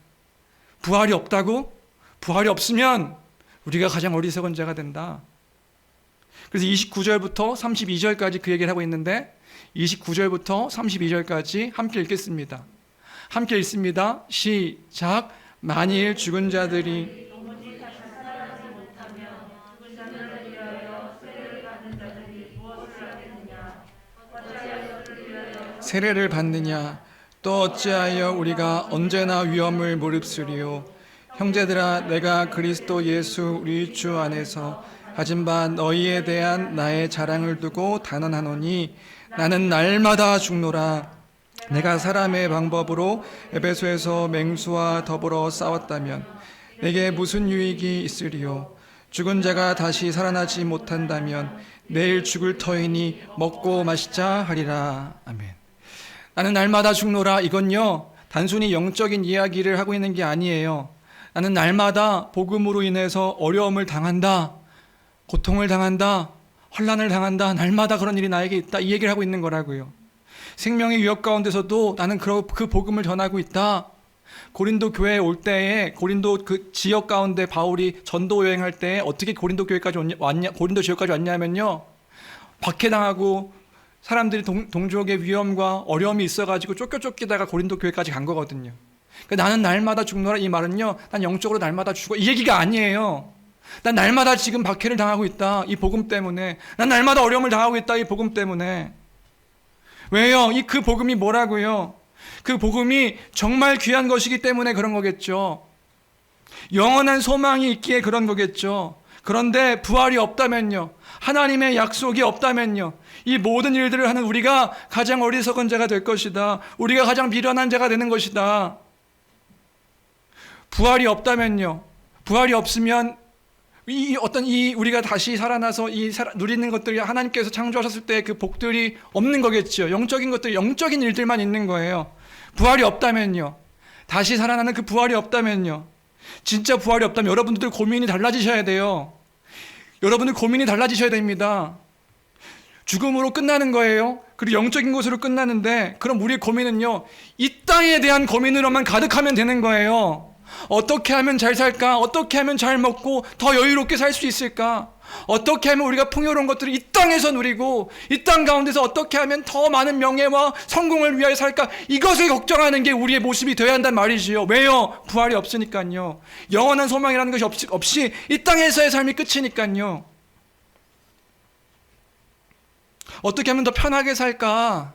부활이 없다고? 부활이 없으면 우리가 가장 어리석은 자가 된다. 그래서 29절부터 32절까지 그 얘기를 하고 있는데 29절부터 32절까지 함께 읽겠습니다. 함께 읽습니다. 시작. 만일 죽은 자들이 세례를 받느냐, 또 어찌하여 우리가 언제나 위험을 무릅쓰리요. 형제들아, 내가 그리스도 예수 우리 주 안에서 가진 바 너희에 대한 나의 자랑을 두고 단언하노니 나는 날마다 죽노라. 내가 사람의 방법으로 에베소에서 맹수와 더불어 싸웠다면 내게 무슨 유익이 있으리요. 죽은 자가 다시 살아나지 못한다면 내일 죽을 터이니 먹고 마시자 하리라. 아멘. 나는 날마다 죽노라, 이건요 단순히 영적인 이야기를 하고 있는 게 아니에요. 나는 날마다 복음으로 인해서 어려움을 당한다, 고통을 당한다, 환난을 당한다, 날마다 그런 일이 나에게 있다, 이 얘기를 하고 있는 거라고요. 생명의 위협 가운데서도 나는 그 복음을 전하고 있다. 고린도 교회에 올 때에, 고린도 그 지역 가운데 바울이 전도 여행할 때 어떻게 고린도 교회까지 고린도 지역까지 왔냐면요, 박해당하고 사람들이 동족의 위험과 어려움이 있어가지고 쫓기다가 고린도 교회까지 간 거거든요. 그러니까 나는 날마다 죽노라, 이 말은요, 난 영적으로 날마다 죽어, 이 얘기가 아니에요. 난 날마다 지금 박해를 당하고 있다, 이 복음 때문에. 난 날마다 어려움을 당하고 있다, 이 복음 때문에. 왜요? 그 복음이 뭐라고요? 그 복음이 정말 귀한 것이기 때문에 그런 거겠죠. 영원한 소망이 있기에 그런 거겠죠. 그런데 부활이 없다면요, 하나님의 약속이 없다면요, 이 모든 일들을 하는 우리가 가장 어리석은 자가 될 것이다. 우리가 가장 미련한 자가 되는 것이다. 부활이 없다면요, 부활이 없으면 우리가 다시 살아나서 누리는 것들이 하나님께서 창조하셨을 때 그 복들이 없는 거겠죠. 영적인 것들, 영적인 일들만 있는 거예요. 부활이 없다면요, 다시 살아나는 그 부활이 없다면요, 진짜 부활이 없다면 여러분들 고민이 달라지셔야 돼요. 여러분들 고민이 달라지셔야 됩니다. 죽음으로 끝나는 거예요. 그리고 영적인 것으로 끝나는데, 그럼 우리의 고민은요, 이 땅에 대한 고민으로만 가득하면 되는 거예요. 어떻게 하면 잘 살까? 어떻게 하면 잘 먹고 더 여유롭게 살 수 있을까? 어떻게 하면 우리가 풍요로운 것들을 이 땅에서 누리고 이 땅 가운데서 어떻게 하면 더 많은 명예와 성공을 위하여 살까? 이것을 걱정하는 게 우리의 모습이 되어야 한단 말이지요. 왜요? 부활이 없으니까요. 영원한 소망이라는 것이 없이 이 땅에서의 삶이 끝이니까요. 어떻게 하면 더 편하게 살까?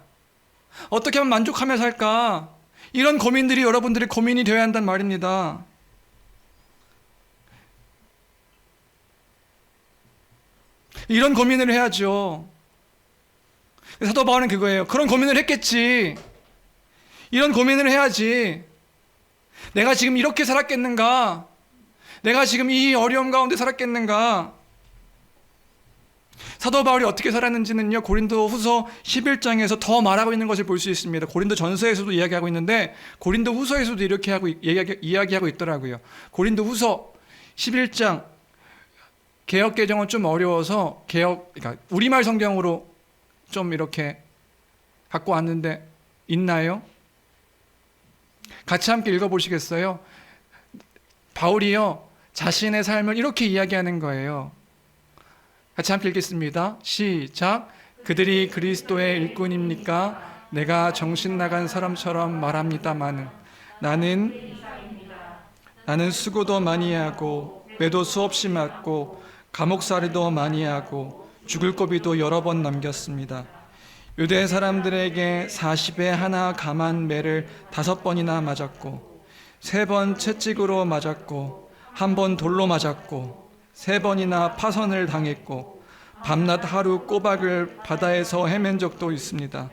어떻게 하면 만족하며 살까? 이런 고민들이 여러분들의 고민이 되어야 한단 말입니다. 이런 고민을 해야죠. 사도 바울은 그거예요. 그런 고민을 했겠지. 이런 고민을 해야지. 내가 지금 이렇게 살았겠는가? 내가 지금 이 어려움 가운데 살았겠는가? 사도 바울이 어떻게 살았는지는요, 고린도 후서 11장에서 더 말하고 있는 것을 볼 수 있습니다. 고린도 전서에서도 이야기하고 있는데, 고린도 후서에서도 이렇게 이야기하고 있더라고요. 고린도 후서 11장, 개역 개정은 좀 어려워서, 그러니까 우리말 성경으로 좀 이렇게 갖고 왔는데, 있나요? 같이 함께 읽어보시겠어요? 바울이요, 자신의 삶을 이렇게 이야기하는 거예요. 같이 함께 읽겠습니다. 시작. 그들이 그리스도의 일꾼입니까? 내가 정신 나간 사람처럼 말합니다마는 나는 수고도 많이 하고 매도 수없이 맞고 감옥살이도 많이 하고 죽을 고비도 여러 번 넘겼습니다. 유대 사람들에게 40에 하나 감한 매를 5번이나 맞았고 3번 채찍으로 맞았고 1번 돌로 맞았고 3번이나 파선을 당했고 밤낮 하루 꼬박을 바다에서 헤맨 적도 있습니다.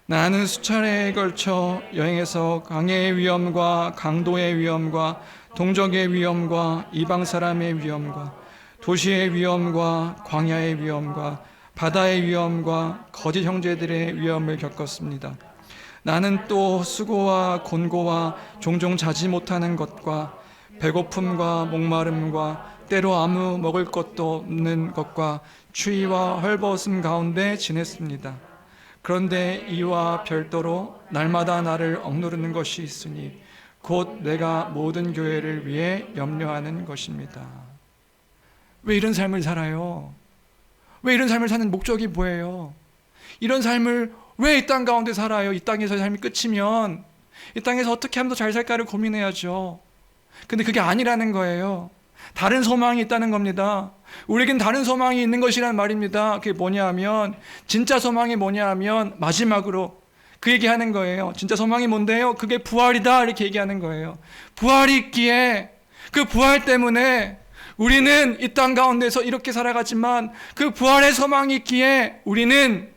나는 수차례에 걸쳐 여행해서 강의 위험과 강도의 위험과 동족의 위험과 이방 사람의 위험과 도시의 위험과 광야의 위험과 바다의 위험과 거짓 형제들의 위험을 겪었습니다. 나는 또 수고와 곤고와 종종 자지 못하는 것과 배고픔과 목마름과 때로 아무 먹을 것도 없는 것과 추위와 헐벗음 가운데 지냈습니다. 그런데 이와 별도로 날마다 나를 억누르는 것이 있으니 곧 내가 모든 교회를 위해 염려하는 것입니다. 왜 이런 삶을 살아요? 왜 이런 삶을 사는 목적이 뭐예요? 이런 삶을 왜 이 땅 가운데 살아요? 이 땅에서 삶이 끝이면 이 땅에서 어떻게 하면 더 잘 살까를 고민해야죠. 근데 그게 아니라는 거예요. 다른 소망이 있다는 겁니다. 우리에겐 다른 소망이 있는 것이란 말입니다. 그게 뭐냐 하면, 진짜 소망이 뭐냐 하면 마지막으로 그 얘기하는 거예요. 진짜 소망이 뭔데요? 그게 부활이다, 이렇게 얘기하는 거예요. 부활이 있기에, 그 부활 때문에 우리는 이 땅 가운데서 이렇게 살아가지만 그 부활의 소망이 있기에 우리는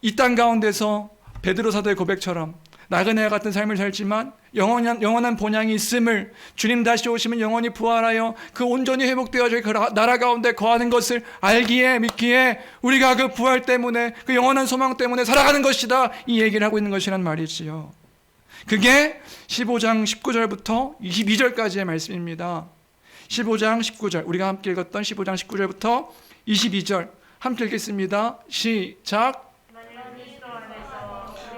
이 땅 가운데서 베드로 사도의 고백처럼 나그네와 같은 삶을 살지만 영원한 본향이 있음을, 주님 다시 오시면 영원히 부활하여 그 온전히 회복되어 저희 나라 가운데 거하는 것을 알기에 믿기에 우리가 그 부활 때문에 그 영원한 소망 때문에 살아가는 것이다, 이 얘기를 하고 있는 것이란 말이지요. 그게 15장 19절부터 22절까지의 말씀입니다. 15장 19절, 우리가 함께 읽었던 15장 19절부터 22절 함께 읽겠습니다. 시작.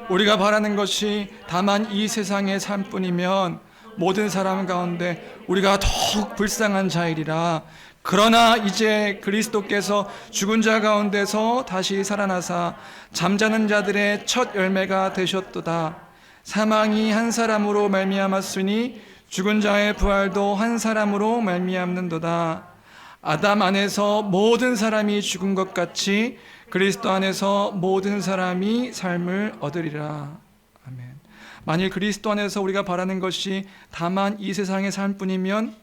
우리가 바라는 것이 다만 이 세상의 삶뿐이면 모든 사람 가운데 우리가 더욱 불쌍한 자이리라. 그러나 이제 그리스도께서 죽은 자 가운데서 다시 살아나사 잠자는 자들의 첫 열매가 되셨도다. 사망이 한 사람으로 말미암았으니 죽은 자의 부활도 한 사람으로 말미암는도다. 아담 안에서 모든 사람이 죽은 것 같이 그리스도 안에서 모든 사람이 삶을 얻으리라. 아멘. 만일 그리스도 안에서 우리가 바라는 것이 다만 이 세상의 삶뿐이면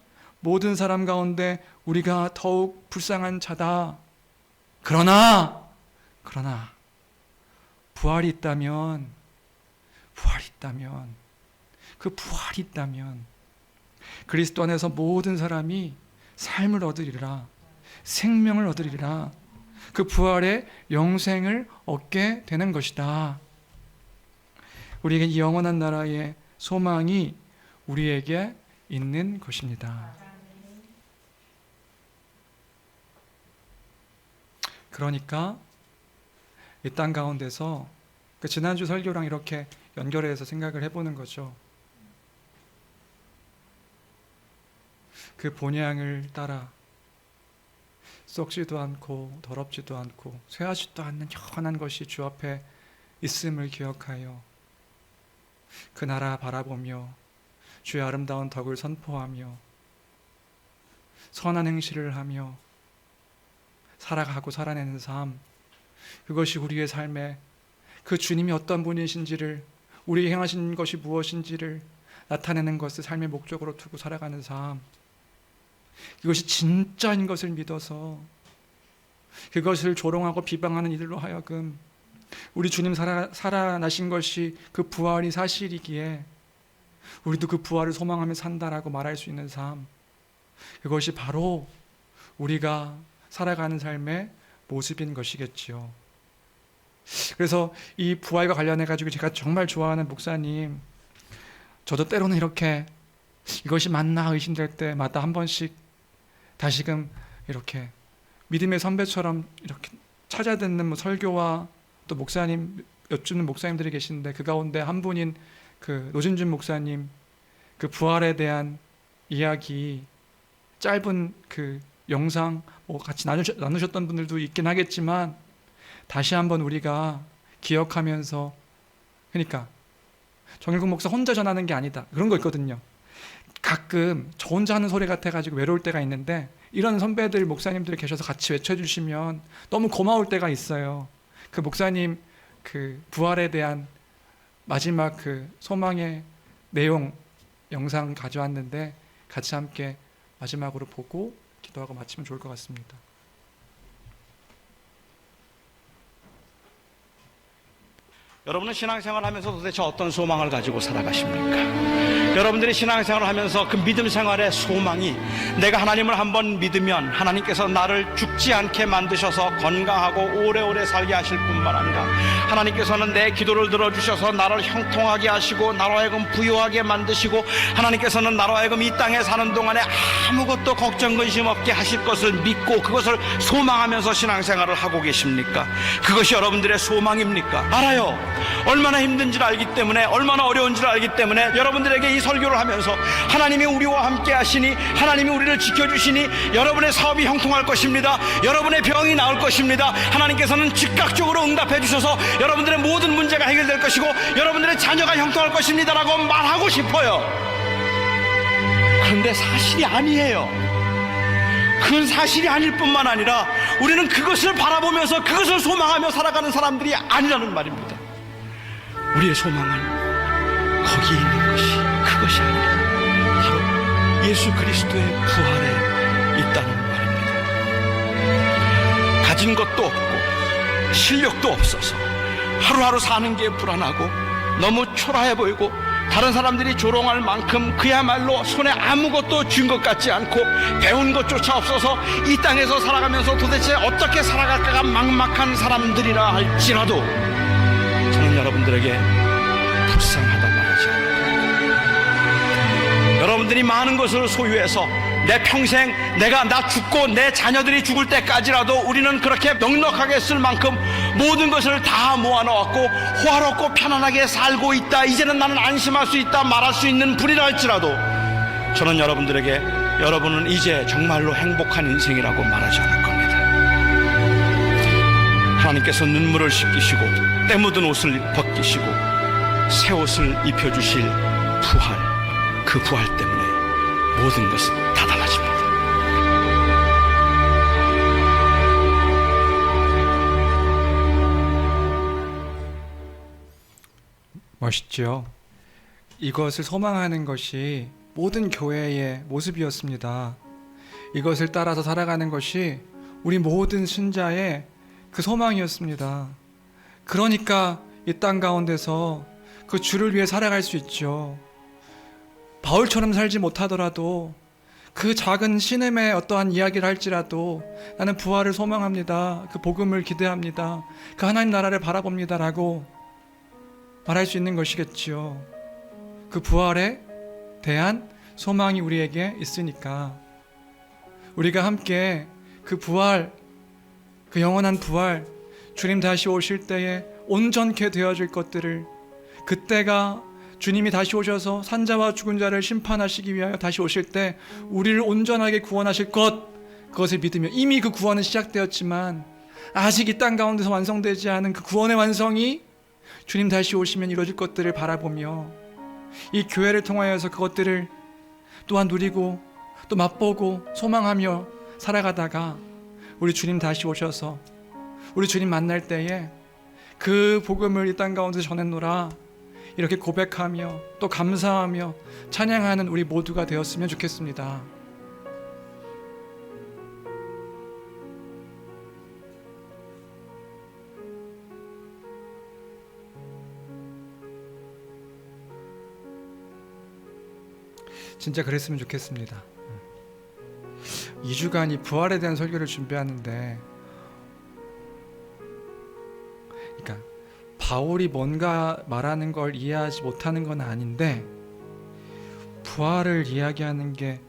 모든 사람 가운데 우리가 더욱 불쌍한 자다. 그러나 부활이 있다면 그 부활이 있다면 그리스도 안에서 모든 사람이 삶을 얻으리라. 생명을 얻으리라. 그 부활의 영생을 얻게 되는 것이다. 우리에게 이 영원한 나라의 소망이 우리에게 있는 것입니다. 그러니까 이 땅 가운데서 그 지난주 설교랑 이렇게 연결해서 생각을 해보는 거죠. 그 본향을 따라 썩지도 않고 더럽지도 않고 쇠하지도 않는 영원한 것이 주 앞에 있음을 기억하여 그 나라 바라보며 주의 아름다운 덕을 선포하며 선한 행실을 하며 살아가고 살아내는 삶, 그것이 우리의 삶에 그 주님이 어떤 분이신지를, 우리에게 행하신 것이 무엇인지를 나타내는 것을 삶의 목적으로 두고 살아가는 삶, 그것이 진짜인 것을 믿어서 그것을 조롱하고 비방하는 이들로 하여금 우리 주님 살아나신 것이 그 부활이 사실이기에 우리도 그 부활을 소망하며 산다라고 말할 수 있는 삶, 그것이 바로 우리가 살아가는 삶의 모습인 것이겠지요. 그래서 이 부활과 관련해 가지고 제가 정말 좋아하는 목사님, 저도 때로는 이렇게 이것이 맞나 의심될 때마다 한 번씩 다시금 이렇게 믿음의 선배처럼 이렇게 찾아듣는 설교와 또 목사님 여쭈는 목사님들이 계신데, 그 가운데 한 분인 그 노진준 목사님 그 부활에 대한 이야기 짧은 그 영상 같이 나누셨던 분들도 있긴 하겠지만, 다시 한번 우리가 기억하면서, 그러니까 정일국 목사 혼자 전하는 게 아니다, 그런 거 있거든요. 가끔 저 혼자 하는 소리 같아가지고 외로울 때가 있는데, 이런 선배들 목사님들이 계셔서 같이 외쳐주시면 너무 고마울 때가 있어요. 그 목사님 그 부활에 대한 마지막 그 소망의 내용 영상 가져왔는데, 같이 함께 마지막으로 보고 기도하고 마치면 좋을 것 같습니다. 여러분은 신앙생활을 하면서 도대체 어떤 소망을 가지고 살아가십니까? 여러분들이 신앙생활을 하면서 그 믿음 생활의 소망이, 내가 하나님을 한번 믿으면 하나님께서 나를 죽지 않게 만드셔서 건강하고 오래오래 살게 하실 뿐만 아니라, 하나님께서는 내 기도를 들어주셔서 나를 형통하게 하시고 나로 하여금 부유하게 만드시고, 하나님께서는 나로 하여금 이 땅에 사는 동안에 아무것도 걱정 근심 없게 하실 것을 믿고 그것을 소망하면서 신앙생활을 하고 계십니까? 그것이 여러분들의 소망입니까? 알아요. 얼마나 힘든지를 알기 때문에, 얼마나 어려운지를 알기 때문에 여러분들에게 이 설교를 하면서 하나님이 우리와 함께 하시니, 하나님이 우리를 지켜주시니 여러분의 사업이 형통할 것입니다, 여러분의 병이 나을 것입니다, 하나님께서는 즉각적으로 응답해 주셔서 여러분들의 모든 문제가 해결될 것이고 여러분들의 자녀가 형통할 것입니다 라고 말하고 싶어요. 그런데 사실이 아니에요. 그건 사실이 아닐 뿐만 아니라 우리는 그것을 바라보면서 그것을 소망하며 살아가는 사람들이 아니라는 말입니다. 우리의 소망은 거기에 있는 것이, 그것이 아니라 바로 예수 그리스도의 부활에 있다는 말입니다. 가진 것도 없고 실력도 없어서 하루하루 사는 게 불안하고 너무 초라해 보이고, 다른 사람들이 조롱할 만큼 그야말로 손에 아무것도 쥔 것 같지 않고 배운 것조차 없어서 이 땅에서 살아가면서 도대체 어떻게 살아갈까가 막막한 사람들이라 할지라도, 저는 여러분들에게 불쌍하다 말하지 않습니다. 여러분들이 많은 것을 소유해서 내 평생 나 죽고 내 자녀들이 죽을 때까지라도 우리는 그렇게 넉넉하게 쓸 만큼 모든 것을 다 모아놓았고 호화롭고 편안하게 살고 있다, 이제는 나는 안심할 수 있다 말할 수 있는 분이라 할지라도, 저는 여러분들에게 여러분은 이제 정말로 행복한 인생이라고 말하지 않을 겁니다. 하나님께서 눈물을 씻기시고 때 묻은 옷을 벗기시고 새 옷을 입혀주실 부활, 그 부활 때문에 모든 것은 다 달라집니다. 멋있죠? 이것을 소망하는 것이 모든 교회의 모습이었습니다. 이것을 따라서 살아가는 것이 우리 모든 신자의 그 소망이었습니다. 그러니까 이 땅 가운데서 그 주를 위해 살아갈 수 있죠. 바울처럼 살지 못하더라도, 그 작은 신음의 어떠한 이야기를 할지라도 나는 부활을 소망합니다, 그 복음을 기대합니다, 그 하나님 나라를 바라봅니다 라고 말할 수 있는 것이겠지요. 그 부활에 대한 소망이 우리에게 있으니까 우리가 함께 그 부활, 그 영원한 부활, 주님 다시 오실 때에 온전케 되어질 것들을, 그때가 주님이 다시 오셔서 산자와 죽은 자를 심판하시기 위하여 다시 오실 때 우리를 온전하게 구원하실 것, 그것을 믿으며, 이미 그 구원은 시작되었지만 아직 이 땅 가운데서 완성되지 않은 그 구원의 완성이 주님 다시 오시면 이루어질 것들을 바라보며 이 교회를 통하여서 그것들을 또한 누리고 또 맛보고 소망하며 살아가다가 우리 주님 다시 오셔서 우리 주님 만날 때에 그 복음을 이 땅 가운데서 전했노라 이렇게 고백하며 또 감사하며 찬양하는 우리 모두가 되었으면 좋겠습니다. 진짜 그랬으면 좋겠습니다. 2주간 이 부활에 대한 설교를 준비하는데, 그러니까 바울이 뭔가 말하는 걸 이해하지 못하는 건 아닌데 부활을 이야기하는 게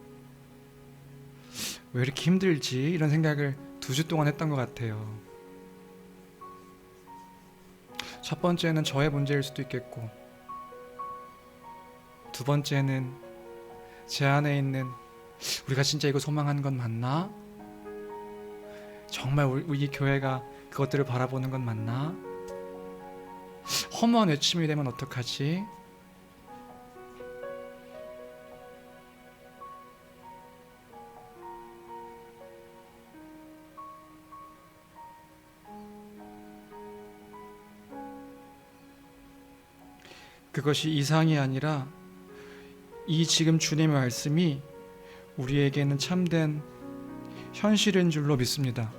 왜 이렇게 힘들지? 이런 생각을 2주 동안 했던 것 같아요. 첫 번째는 저의 문제일 수도 있겠고, 두 번째는 제 안에 있는, 우리가 진짜 이거 소망하는 건 맞나? 정말 우리 교회가 그것들을 바라보는 건 맞나? 허무한 외침이 되면 어떡하지? 그것이 이상이 아니라 이 지금 주님의 말씀이 우리에게는 참된 현실인 줄로 믿습니다.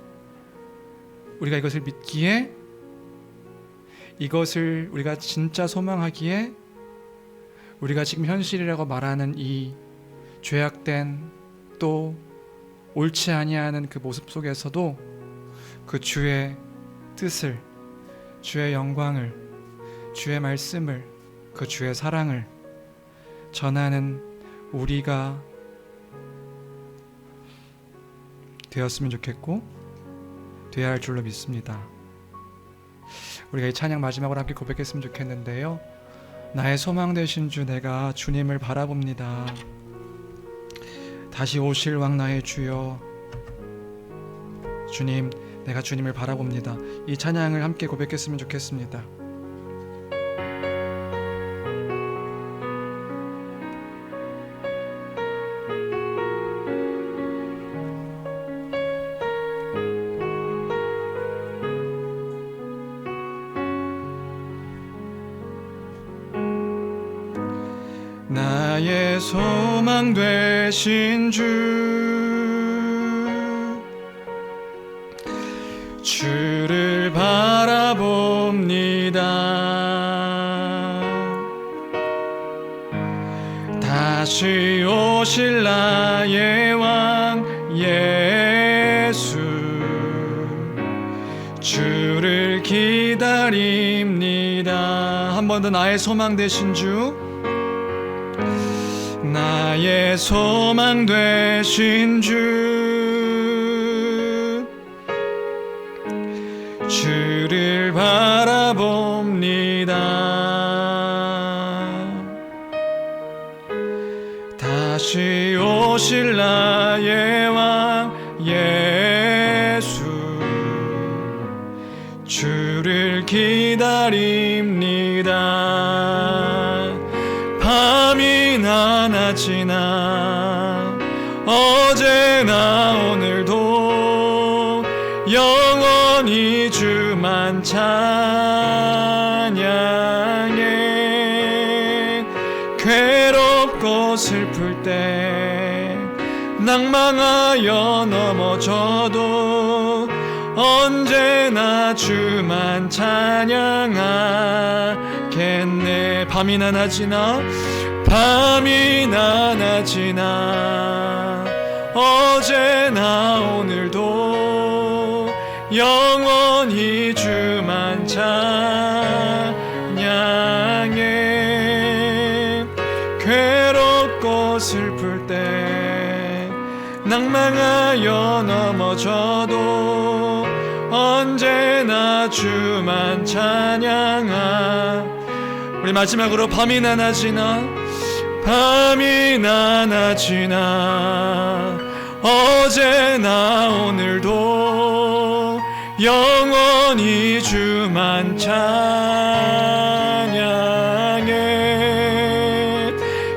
우리가 이것을 믿기에, 이것을 우리가 진짜 소망하기에, 우리가 지금 현실이라고 말하는 이 죄악된 또 옳지 아니하는 그 모습 속에서도 그 주의 뜻을, 주의 영광을, 주의 말씀을, 그 주의 사랑을 전하는 우리가 되었으면 좋겠고 되어야 할 줄로 믿습니다. 우리가 이 찬양 마지막으로 함께 고백했으면 좋겠는데요. 나의 소망 되신 주, 내가 주님을 바라봅니다. 다시 오실 왕 나의 주여, 주님, 내가 주님을 바라봅니다. 이 찬양을 함께 고백했으면 좋겠습니다. 나의 소망 되신 주, 주를 바라봅니다. 다시 오실 나의 왕 예수, 주를 기다립니다. 한 번 더, 나의 소망 되신 주, 나의 소망 되신 주, 주를 바라봅니다. 다시 오실 나의 왕 예수, 주를 기다립니다. 밤이나 낮이나 어제나 오늘도 영원히 주만 찬양해. 괴롭고 슬플 때 낭망하여 넘어져도 언제나 주만 찬양하겠네. 밤이나 낮이나 밤이나 낮이나 어제나 오늘도 영원히 주만 찬양해. 괴롭고 슬플 때 낭망하여 넘어져도 언제나 주만 찬양하. 우리 마지막으로 밤이나 낮이나 어제나 오늘도 영원히 주만 찬양해.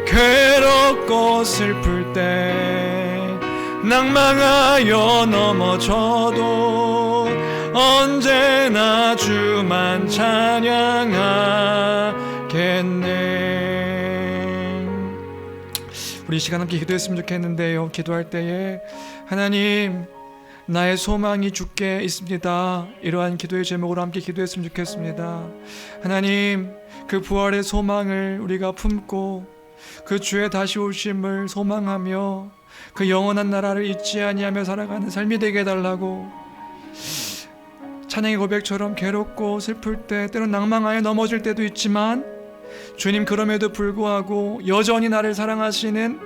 괴롭고 슬플 때 낭망하여 넘어져도 언제나 주만 찬양하겠네. 우리 이 시간 함께 기도했으면 좋겠는데요, 기도할 때에 하나님, 나의 소망이 주께 있습니다, 이러한 기도의 제목으로 함께 기도했으면 좋겠습니다. 하나님, 그 부활의 소망을 우리가 품고 그 주의 다시 오심을 소망하며 그 영원한 나라를 잊지 아니하며 살아가는 삶이 되게 해달라고. 찬양의 고백처럼 괴롭고 슬플 때, 때론 낭망하여 넘어질 때도 있지만 주님, 그럼에도 불구하고 여전히 나를 사랑하시는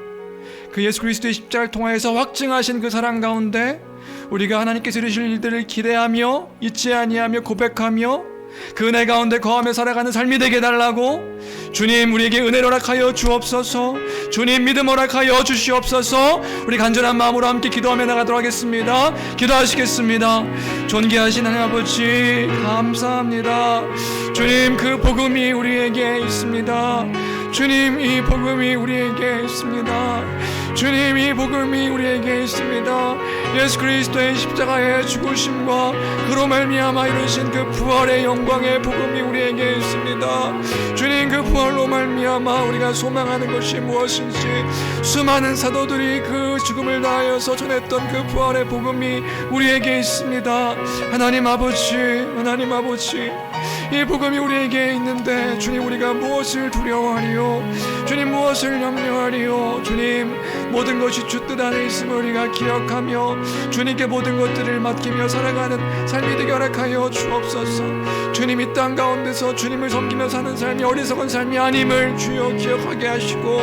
그 예수 그리스도의 십자가를 통하여서 확증하신 그 사랑 가운데 우리가 하나님께서 이루실 일들을 기대하며 잊지 아니하며 고백하며 그 은혜 가운데 거하며 살아가는 삶이 되게 해달라고. 주님, 우리에게 은혜를 허락하여 주옵소서. 주님, 믿음 허락하여 주시옵소서. 우리 간절한 마음으로 함께 기도하며 나가도록 하겠습니다. 기도하시겠습니다. 존귀하신 하나님 아버지, 감사합니다. 주님, 그 복음이 우리에게 있습니다. 주님, 이 복음이 우리에게 있습니다. 주님, 이 복음이 우리에게 있습니다. 예수 그리스도의 십자가의 죽으심과 그로 말미암아 이루신 그 부활의 영광의 복음이 우리에게 있습니다. 주님, 그 부활로 말미암아 우리가 소망하는 것이 무엇인지 수많은 사도들이 그 죽음을 다하여서 전했던 그 부활의 복음이 우리에게 있습니다. 하나님 아버지, 하나님 아버지, 이 복음이 우리에게 있는데 주님, 우리가 무엇을 두려워하리요? 주님, 무엇을 염려하리요? 주님, 모든 것이 주 뜻 안에 있음을 우리가 기억하며 주님께 모든 것들을 맡기며 살아가는 삶이 되게 허락하여 주옵소서. 주님, 이 땅 가운데서 주님을 섬기며 사는 삶이 어리석은 삶이 아님을 주여 기억하게 하시고,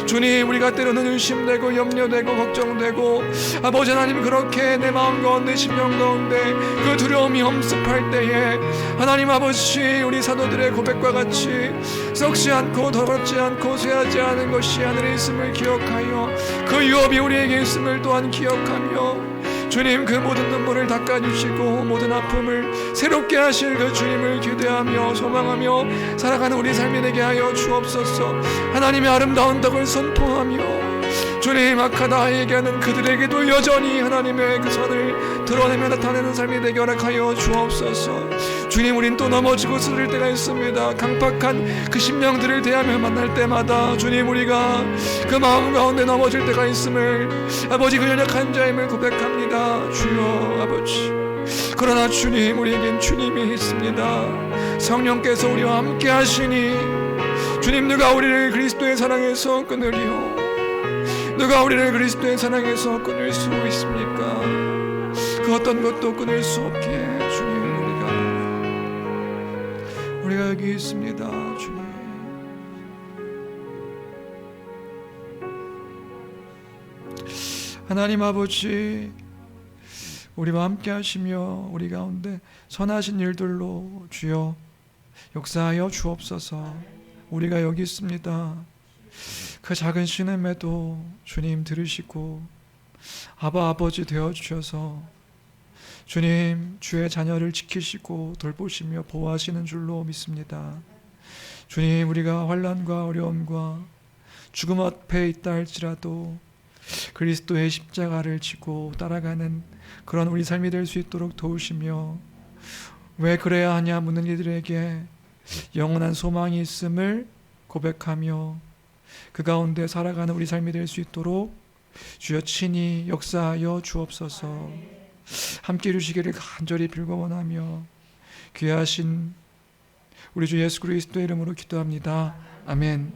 주님, 우리가 때로는 의심되고 염려되고 걱정되고 아버지 하나님, 그렇게 내 마음 가운데 심령 가운데 그 두려움이 엄습할 때에 하나님 아버지, 우리 사도들의 고백과 같이 썩지 않고 더럽지 않고 쇠하지 않은 것이 하늘에 있음을 기억하여 그 유업이 우리에게 있음을 또한 기억하며 주님, 그 모든 눈물을 닦아주시고 모든 아픔을 새롭게 하실 그 주님을 기대하며 소망하며 살아가는 우리 삶이 되게 하여 주옵소서. 하나님의 아름다운 덕을 선포하며 주님, 악하다 얘기하는 그들에게도 여전히 하나님의 그 선을 드러내며 나타내는 삶이 되게 허락하여 주옵소서. 주님, 우린 또 넘어지고 쓰러질 때가 있습니다. 강팍한 그 심령들을 대하며 만날 때마다 주님, 우리가 그 마음 가운데 넘어질 때가 있음을 아버지, 그 연약한 자임을 고백합니다. 주여 아버지, 그러나 주님, 우리에겐 주님이 있습니다. 성령께서 우리와 함께 하시니 주님, 누가 우리를 그리스도의 사랑에서 끊으리요? 누가 우리를 그리스도의 사랑에서 끊을 수 있습니까? 그 어떤 것도 끊을 수 없게 주님, 우리가 여기 있습니다. 주님, 하나님 아버지, 우리와 함께 하시며 우리 가운데 선하신 일들로 주여 역사하여 주옵소서. 우리가 여기 있습니다. 그 작은 신음에도 주님 들으시고 아바 아버지 되어주셔서 주님, 주의 자녀를 지키시고 돌보시며 보호하시는 줄로 믿습니다. 주님, 우리가 환난과 어려움과 죽음 앞에 있다 할지라도 그리스도의 십자가를 지고 따라가는 그런 우리 삶이 될 수 있도록 도우시며, 왜 그래야 하냐 묻는 이들에게 영원한 소망이 있음을 고백하며 그 가운데 살아가는 우리 삶이 될 수 있도록 주여 친히 역사하여 주옵소서. 함께 해주시기를 간절히 빌고 원하며 귀하신 우리 주 예수 그리스도의 이름으로 기도합니다. 아멘.